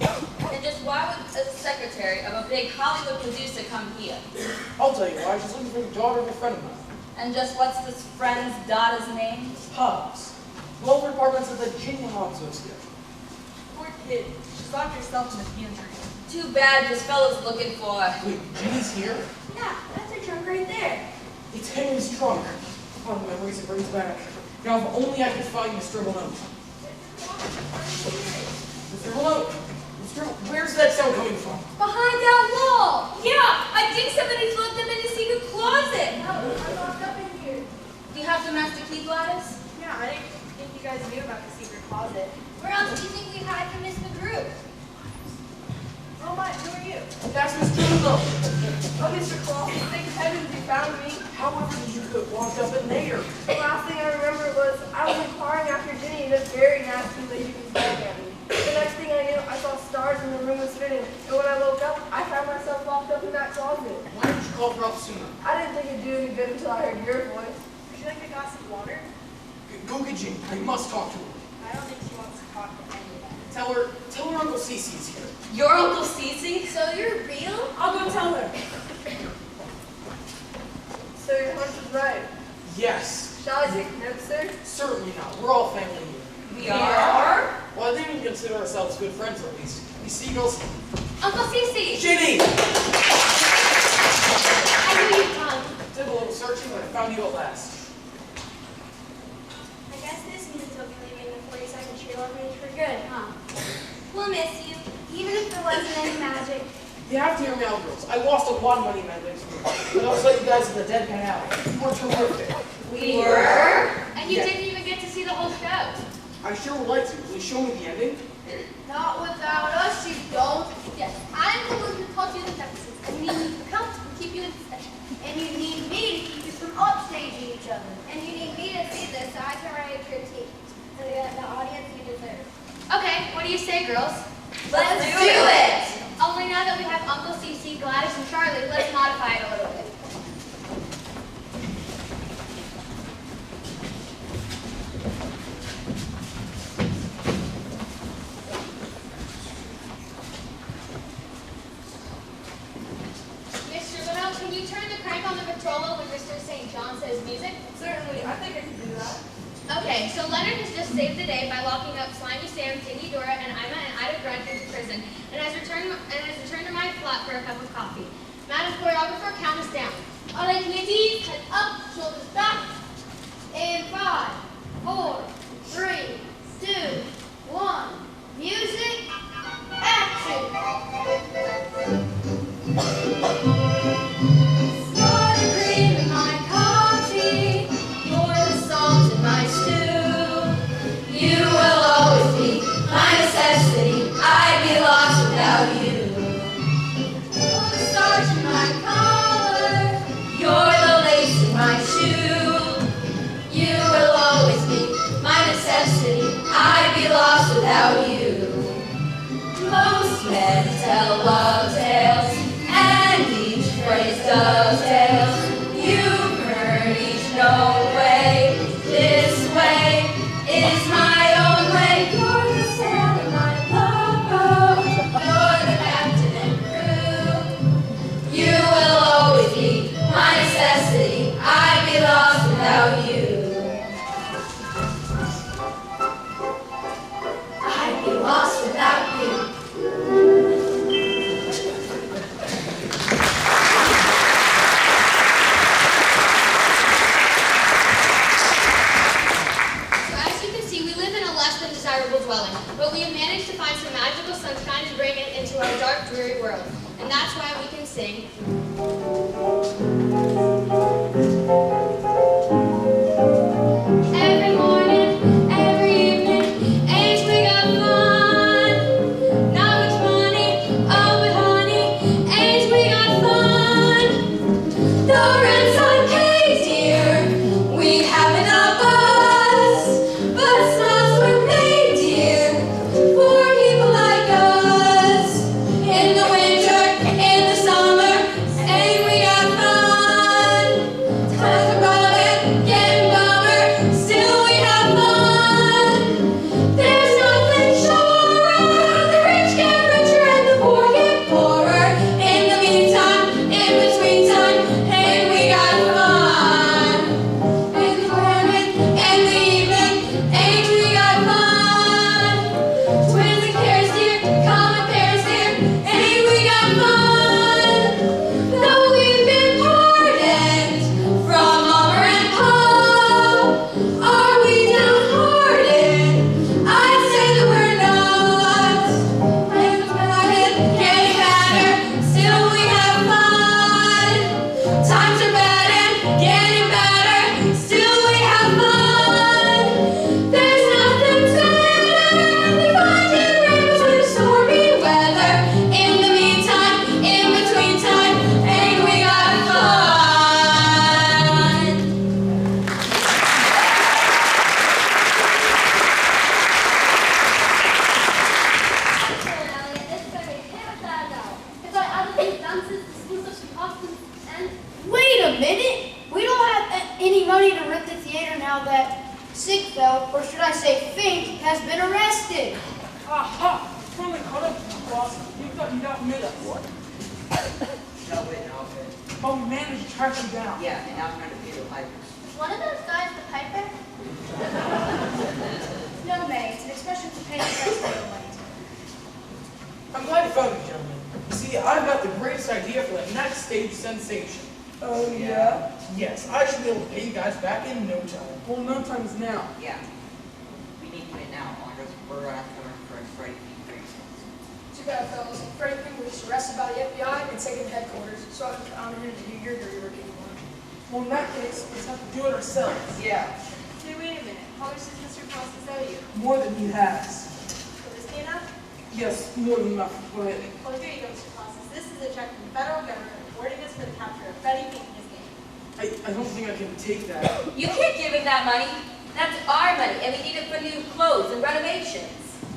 And just why would a secretary of a big Hollywood producer come here? I'll tell you why. She's looking for the daughter of a friend of mine. And just what's this friend's daughter's name? Hobbs. Local apartments of the Virginia Hobbs Association. Poor kid. She's locked herself in the pantry. Too bad this fellow's looking for. Wait, Ginny's here? Yeah, that's her trunk right there. It's Henry's trunk. Oh, the memories it brings back. Now, if only I could find Miss Dribbledum. Miss Dribbledum? Miss Dribbledum, where's that sound coming from? Behind that wall. Yeah, I think somebody's locked them in a secret closet. No, I'm locked up in here. Do you have the master key, Gladys? Yeah, I didn't think you guys knew about the secret closet. Where else do you think we hide from Miss McGrew? Oh my, who are you? That's Miss Dribbledum. Oh, Mr. Claus, thank heavens you found me. However did you get locked up in there? The last thing I remember was I was inquiring after Jenny and a very nasty lady was staring at me. The next thing I knew, I saw stars and the room was spinning. And when I woke up, I found myself locked up in that closet. Why didn't you call for help sooner? I didn't think it'd do any good until I heard your voice. Would you like a glass of water? Go get Ginny. I must talk to her. I don't think she wants to talk to anybody. Tell her Uncle Cece's here. Your Uncle Cece? So you're real? I'll go tell her. So your hunch was right. Yes. Shall I take notes, sir? Certainly not. We're all family here. We are? Well, I think we consider ourselves good friends at least. You see, girls? Uncle Cece! Ginny! I knew you'd come. Did a little searching, but I found you at last. I guess this means we'll be leaving the 42nd Street Orphanage for good, huh? We'll miss you, even if there wasn't any magic. You have to hear me out, girls. I lost a lot of money in that next movie, but I'll tell you guys in the deadpan alley. You were terrific. We were? And you Yeah. didn't even get to see the whole show. I sure would like to. Will you show me the ending? Not without us, you don't. Yes, I'm the one who taught you the Texas, and you need me to come and keep you in step. And you need me to keep you from upstaging each other. And you need me to see this so I can write your team. So you get the audience you deserve. Okay, what do you say, girls? Let's do it! Only now that we have Uncle Cece, Gladys, and Charlie, let's modify it a little bit. Mr. Liddell, can you turn the crank on the Victrola when Mr. St. John says music? Certainly, I think I can do that. Okay, so Leonard has just saved the day by locking up Slimy Sam, Dingy Dora, and Ima and Ida Grunt into prison, and has returned to my flat for a cup of coffee. Madam Choreographer, count us down. All right, ladies, head up, shoulders back. In 5, 4, 3, 2, 1. Music, action. Start the cream in my coffee. You're the salt in my stew. You will always be my necessity. I'd be lost without you. You're the star a minute. We don't have any money to rent the theater now that Sigfeld, or should I say Fink, has been arrested. Aha! Finally caught up, boss. You thought you'd outmid us. No, wait, no, okay. But we managed to track him down. Yeah, and now I'm trying to pay the pipers. Is one of those guys the piper? No, May. It's an expression for paying price for your money. I'm glad you found me, gentlemen. See, I've got the greatest idea for the next stage sensation. Oh, yeah? Yes, I should be able to pay you guys back in no time. Well, no time is now. Yeah. We need to pay it now, or we're going to have to come in for a Freddy P. Too bad, fellas. Freddie Pink was arrested by the FBI and taken to headquarters, so I'm here to do your dirty work anymore. Well, in that case, let's have to do it ourselves. Yeah. Hey, wait a minute. How much does Mr. Costas owe you? More than he has. Will this be enough? Yes, more than enough. Go ahead. Well, here you go, Mr. Costas. This is a check from the federal government rewarding us for the capture of Freddie Pink and his gang. I don't think I can take that. You can't give him that money. That's our money, and we need it for new clothes and renovations.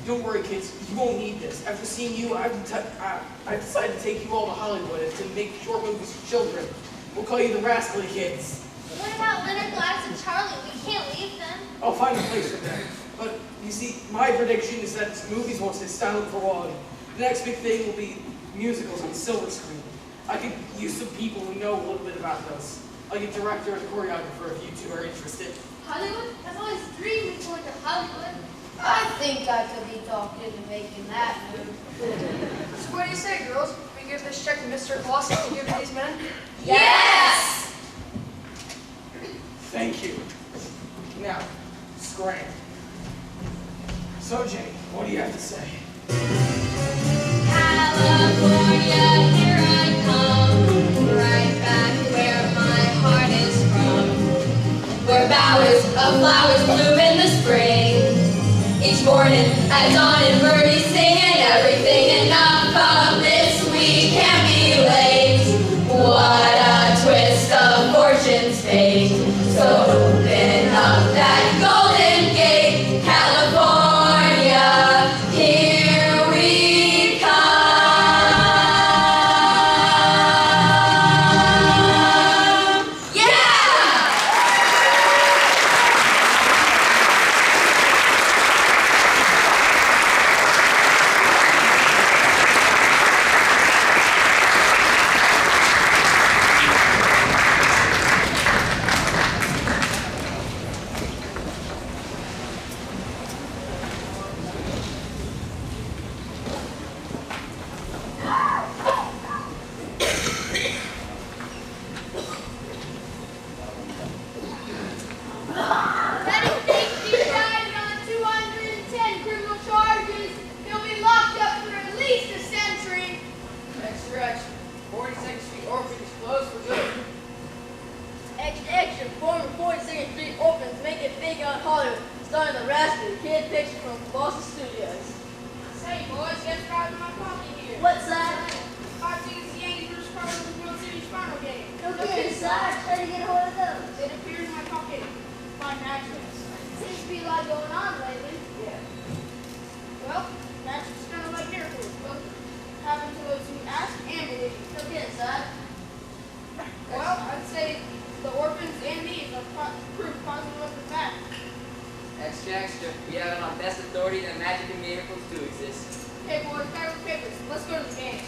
Don't worry, kids. You won't need this. After seeing you, I decided to take you all to Hollywood and to make short movies for children. We'll call you the Rascally Kids. What about Leonard, Gladys, and Charlie? We can't leave them. I'll find a place for them. But you see, my prediction is that movies won't stay silent for long. The next big thing will be musicals on silver screen. I could use some people who know a little bit about those. Like a director and choreographer if you two are interested. Hollywood? I've always dreamed of going to Hollywood. I think I could be talked into making that move. So what do you say, girls? We give this check to Mr. Clausen to give to these men? Yes! Thank you. Now, scram. So, Jenny, what do you have to say? California, here I come, right back where my heart is from, where bowers of flowers bloom in the spring. Each morning at dawn and birdies singing, everything enough of this we can't be late. What a twist of fortune's fate. So open up that golden gate, California, here we come. Freddie Pink indicted on 210 criminal charges. He'll be locked up for at least a century. Extra, 42nd Street Orphanage closed for good. Extra, former 42nd Street Orphans make it big on Hollywood, starring the Rascal Kid picture from Boston Studios. Say, boys, guess what out of my pocket here? What's that? 5 tickets to Yankees versus Cardinals World Series final game. No kidding, Sarge. Try to get a hold of those. It appears in my pocket by accident. Seems to be a lot going on lately. Yeah. Well, that's just kind of like miracles. Both happen to those who ask and believe. No kidding, Sarge. Well, I'd say the orphans and these are proof positive of the fact. Extra. We have it on best authority that magic and miracles do exist. Okay, boys, paper papers. Let's go to the game.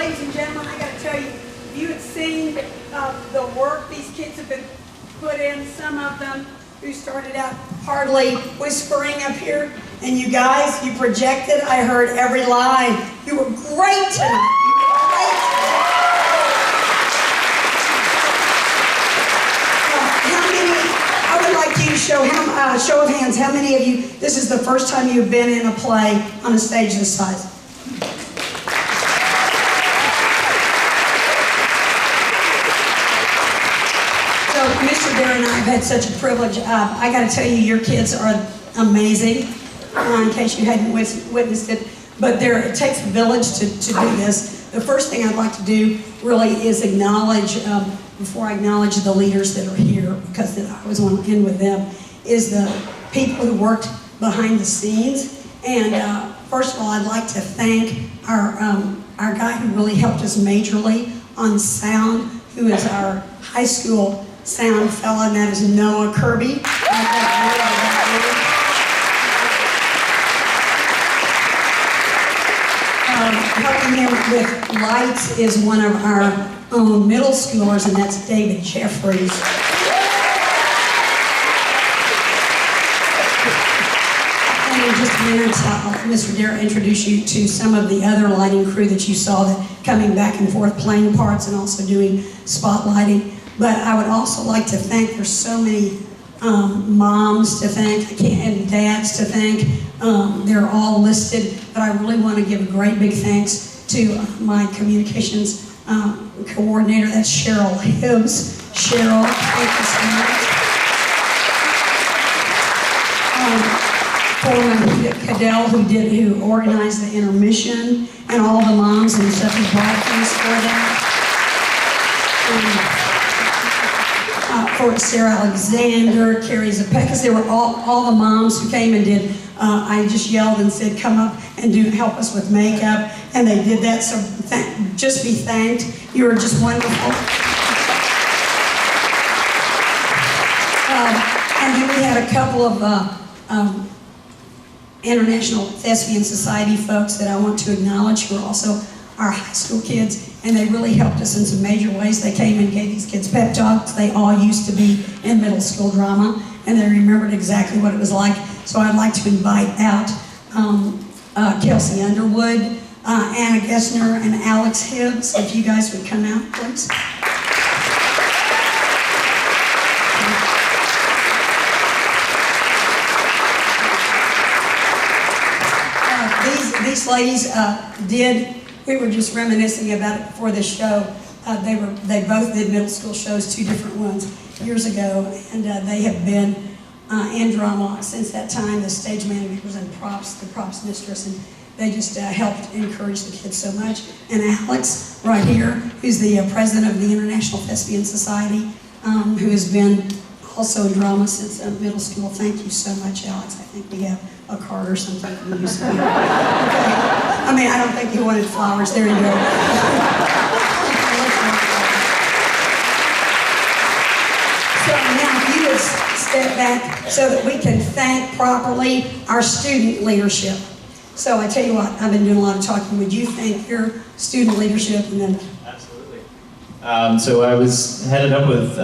ladies and gentlemen, I got to tell you, if you had seen the work these kids have been put in, some of them who started out hardly whispering up here, and you guys, you projected, I heard every line. You were great tonight. You were great tonight. How many, I would like you to show of hands, how many of you, this is the first time you've been in a play on a stage this size? So, Mr. Darren and I have had such a privilege. I got to tell you, your kids are amazing, in case you hadn't witnessed it. But it takes a village to do this. The first thing I'd like to do really is acknowledge, before I acknowledge the leaders that are here, because I always want to end with them, is the people who worked behind the scenes. And first of all, I'd like to thank our guy who really helped us majorly on sound, who is our high school sound fella, and that is Noah Kirby. Helping him with lights is one of our own middle schoolers, and that's David Jeffries. And in just a minute, Mr. Dare introduce you to some of the other lighting crew that you saw that coming back and forth playing parts and also doing spotlighting. But I would also like to thank, there's so many moms to thank, and dads to thank. They're all listed, but I really want to give a great big thanks to my communications coordinator, that's Cheryl Hibbs. Cheryl, thank you so much. For Cadell, who organized the intermission, and all the moms and stuff who brought things for that. For Sarah Alexander, Carrie Zepekas, they were all the moms who came and did, I just yelled and said, come up and help us with makeup, and they did that, so just be thanked. You were just wonderful. And then we had a couple of International Thespian Society folks that I want to acknowledge, who are also our high school kids, and they really helped us in some major ways. They came and gave these kids pep talks. They all used to be in middle school drama, and they remembered exactly what it was like. So I'd like to invite out Kelsey Underwood, Anna Gessner, and Alex Hibbs, if you guys would come out, please. These ladies we were just reminiscing about it before this show. They both did middle school shows, 2 different ones, years ago, and they have been in drama since that time. The stage managers and props, the props mistress, and they just helped encourage the kids so much. And Alex, right here, who's the president of the International Thespian Society, who has been also in drama since middle school. Thank you so much, Alex. I think we have a card or something from you. Okay. I mean, I don't think you wanted flowers. There you go. So now if you would step back so that we can thank properly our student leadership. So I tell you what, I've been doing a lot of talking. Would you thank your student leadership? And then absolutely. So I was headed up with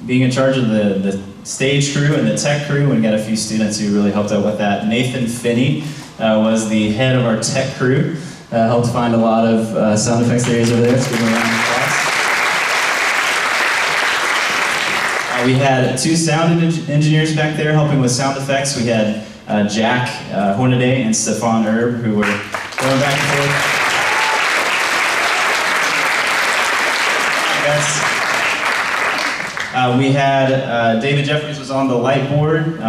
being in charge of the stage crew and the tech crew, and got a few students who really helped out with that. Nathan Finney was the head of our tech crew, helped find a lot of sound effects areas over there. Let's give him a round of applause. We had 2 sound engineers back there helping with sound effects. We had Jack Hornaday and Stefan Erb, who were going back and forth. We had David Jeffries was on the light board,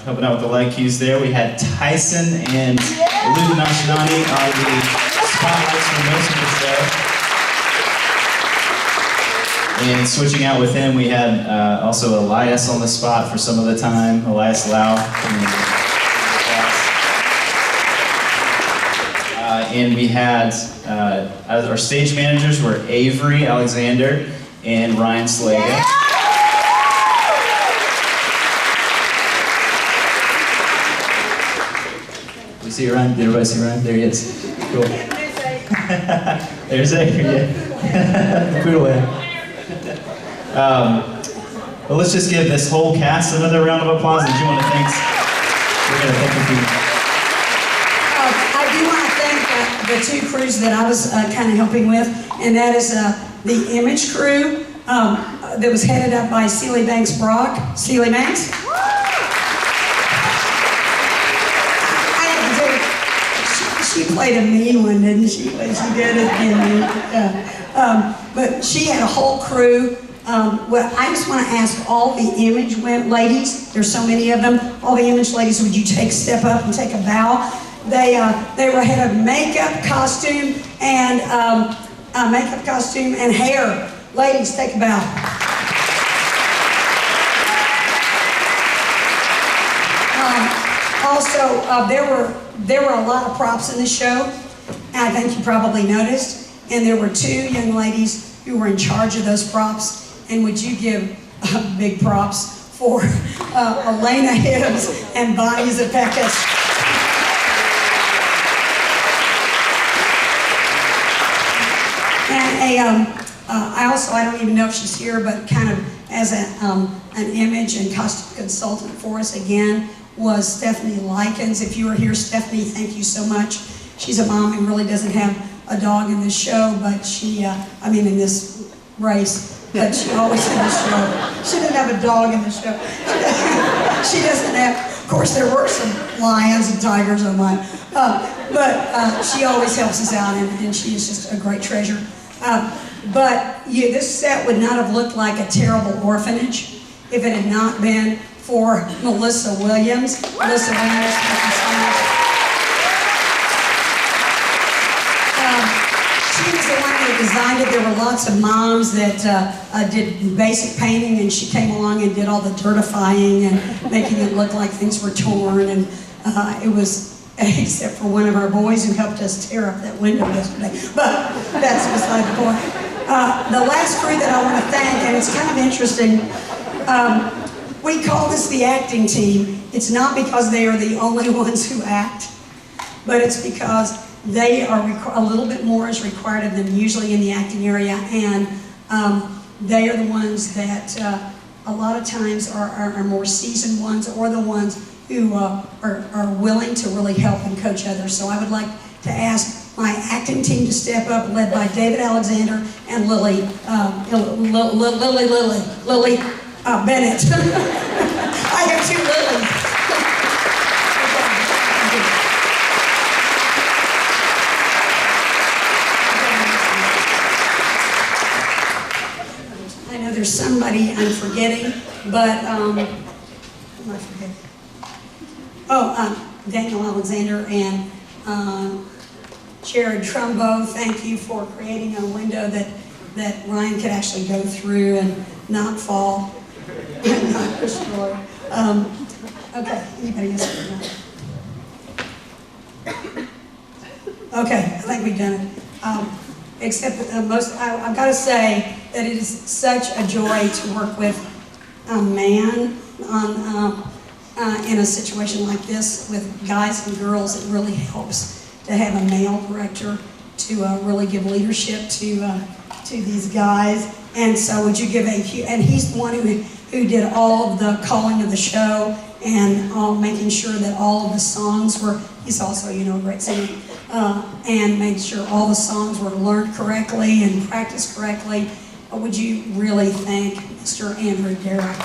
helping out with the light cues there. We had Tyson and Luke Nashinani on the spotlights for most of the show. And switching out with him, we had also Elias on the spot for some of the time, Elias Lau. And we had, our stage managers were Avery Alexander and Ryan Slaga. You see Ryan? Did everybody see Ryan? There he is. Cool. There's Xavier, yeah. The poodlehead. Well, let's just give this whole cast another round of applause. Did you want to thank? We're going to thank you. I do want to thank the two crews that I was kind of helping with, and that is the Image crew that was headed up by Celie Banks Brock. Celie Banks? She played a mean one, didn't she? But she did it. But she had a whole crew. Well, I just want to ask all the Image ladies, there's so many of them, all the Image ladies, would you step up and take a bow? They were head of makeup, costume, and hair. Ladies, take a bow. Also, there were a lot of props in the show. I think you probably noticed. And there were two young ladies who were in charge of those props. And would you give big props for Elena Hibbs and Bonnie Zepekas? And I don't even know if she's here, but kind of as an image and costume consultant for us again, was Stephanie Likens. If you were here, Stephanie, thank you so much. She's a mom who really doesn't have a dog in this show, but in this race, but she always in the show. She didn't have a dog in the show. She doesn't have, of course there were some lions and tigers on mine, but she always helps us out, and she is just a great treasure. This set would not have looked like a terrible orphanage if it had not been for Melissa Williams. Melissa Williams, thank you so much. She was the one that designed it. There were lots of moms that did basic painting, and she came along and did all the dirtifying and making it look like things were torn. And it was, except for one of our boys who helped us tear up that window yesterday. But that's beside the point. The last crew that I want to thank, and it's kind of interesting, we call this the acting team. It's not because they are the only ones who act, but it's because they are a little bit more is required of them usually in the acting area, and they are the ones that a lot of times are more seasoned ones, or the ones who are willing to really help and coach others. So I would like to ask my acting team to step up, led by David Alexander and Lily Bennett. I have two Lilies. I know there's somebody I'm forgetting, but who am I forgetting? Daniel Alexander and Jared Trumbo, thank you for creating a window that Ryan could actually go through and not fall and not destroy. Okay, anybody else? Okay, I think we've done it. Except I've got to say that it is such a joy to work with a man in a situation like this with guys and girls. It really helps to have a male director to really give leadership to these guys. And so would you give and he's the one who did all of the calling of the show and making sure that all of the songs were, he's also, a great singer, and made sure all the songs were learned correctly and practiced correctly. Would you really thank Mr. Andrew Garrett?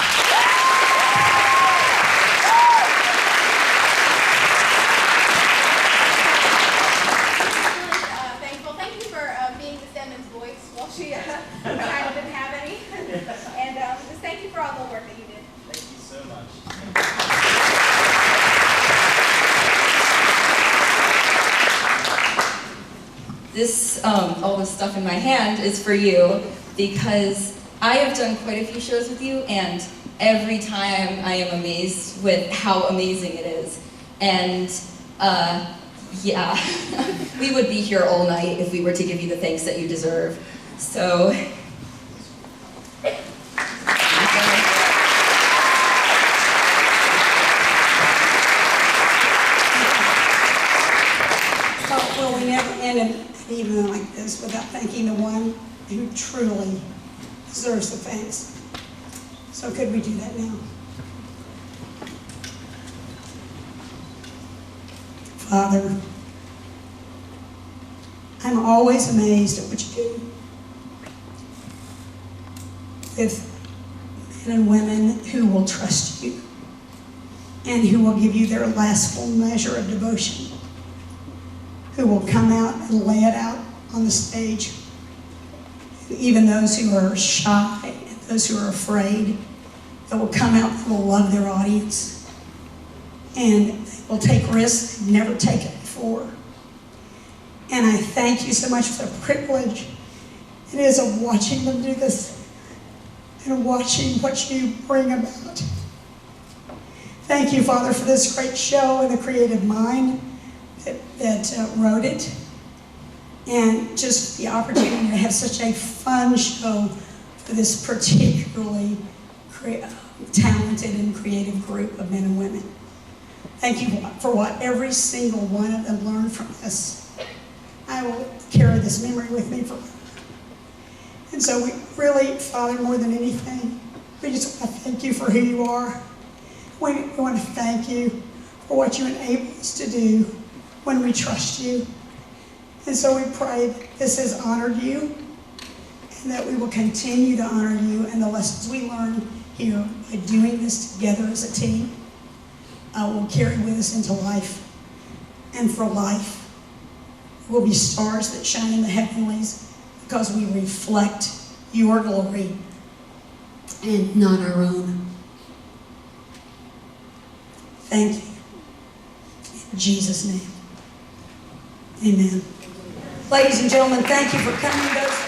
This, all this stuff in my hand is for you because I have done quite a few shows with you, and every time I am amazed with how amazing it is. And yeah, we would be here all night if we were to give you the thanks that you deserve. So. Well, we never ended even thank this without thanking the one who truly deserves the thanks. So could we do that now? Father, I'm always amazed at what you do with men and women who will trust you and who will give you their last full measure of devotion, who will come out and lay it out on the stage. Even those who are shy and those who are afraid, that will come out and will love their audience. And they will take risks they've never taken before. And I thank you so much for the privilege it is of watching them do this and watching what you bring about. Thank you, Father, for this great show and the creative mind that wrote it. And just the opportunity to have such a fun show for this particularly talented and creative group of men and women. Thank you for what every single one of them learned from this. I will carry this memory with me forever. And so we really, Father, more than anything, we just want to thank you for who you are. We want to thank you for what you enable us to do when we trust you. And so we pray that this has honored you and that we will continue to honor you and the lessons we learn here by doing this together as a team will carry with us into life. And for life, we'll be stars that shine in the heavenlies because we reflect your glory and not our own. Thank you. In Jesus' name, amen. Ladies and gentlemen, thank you for coming.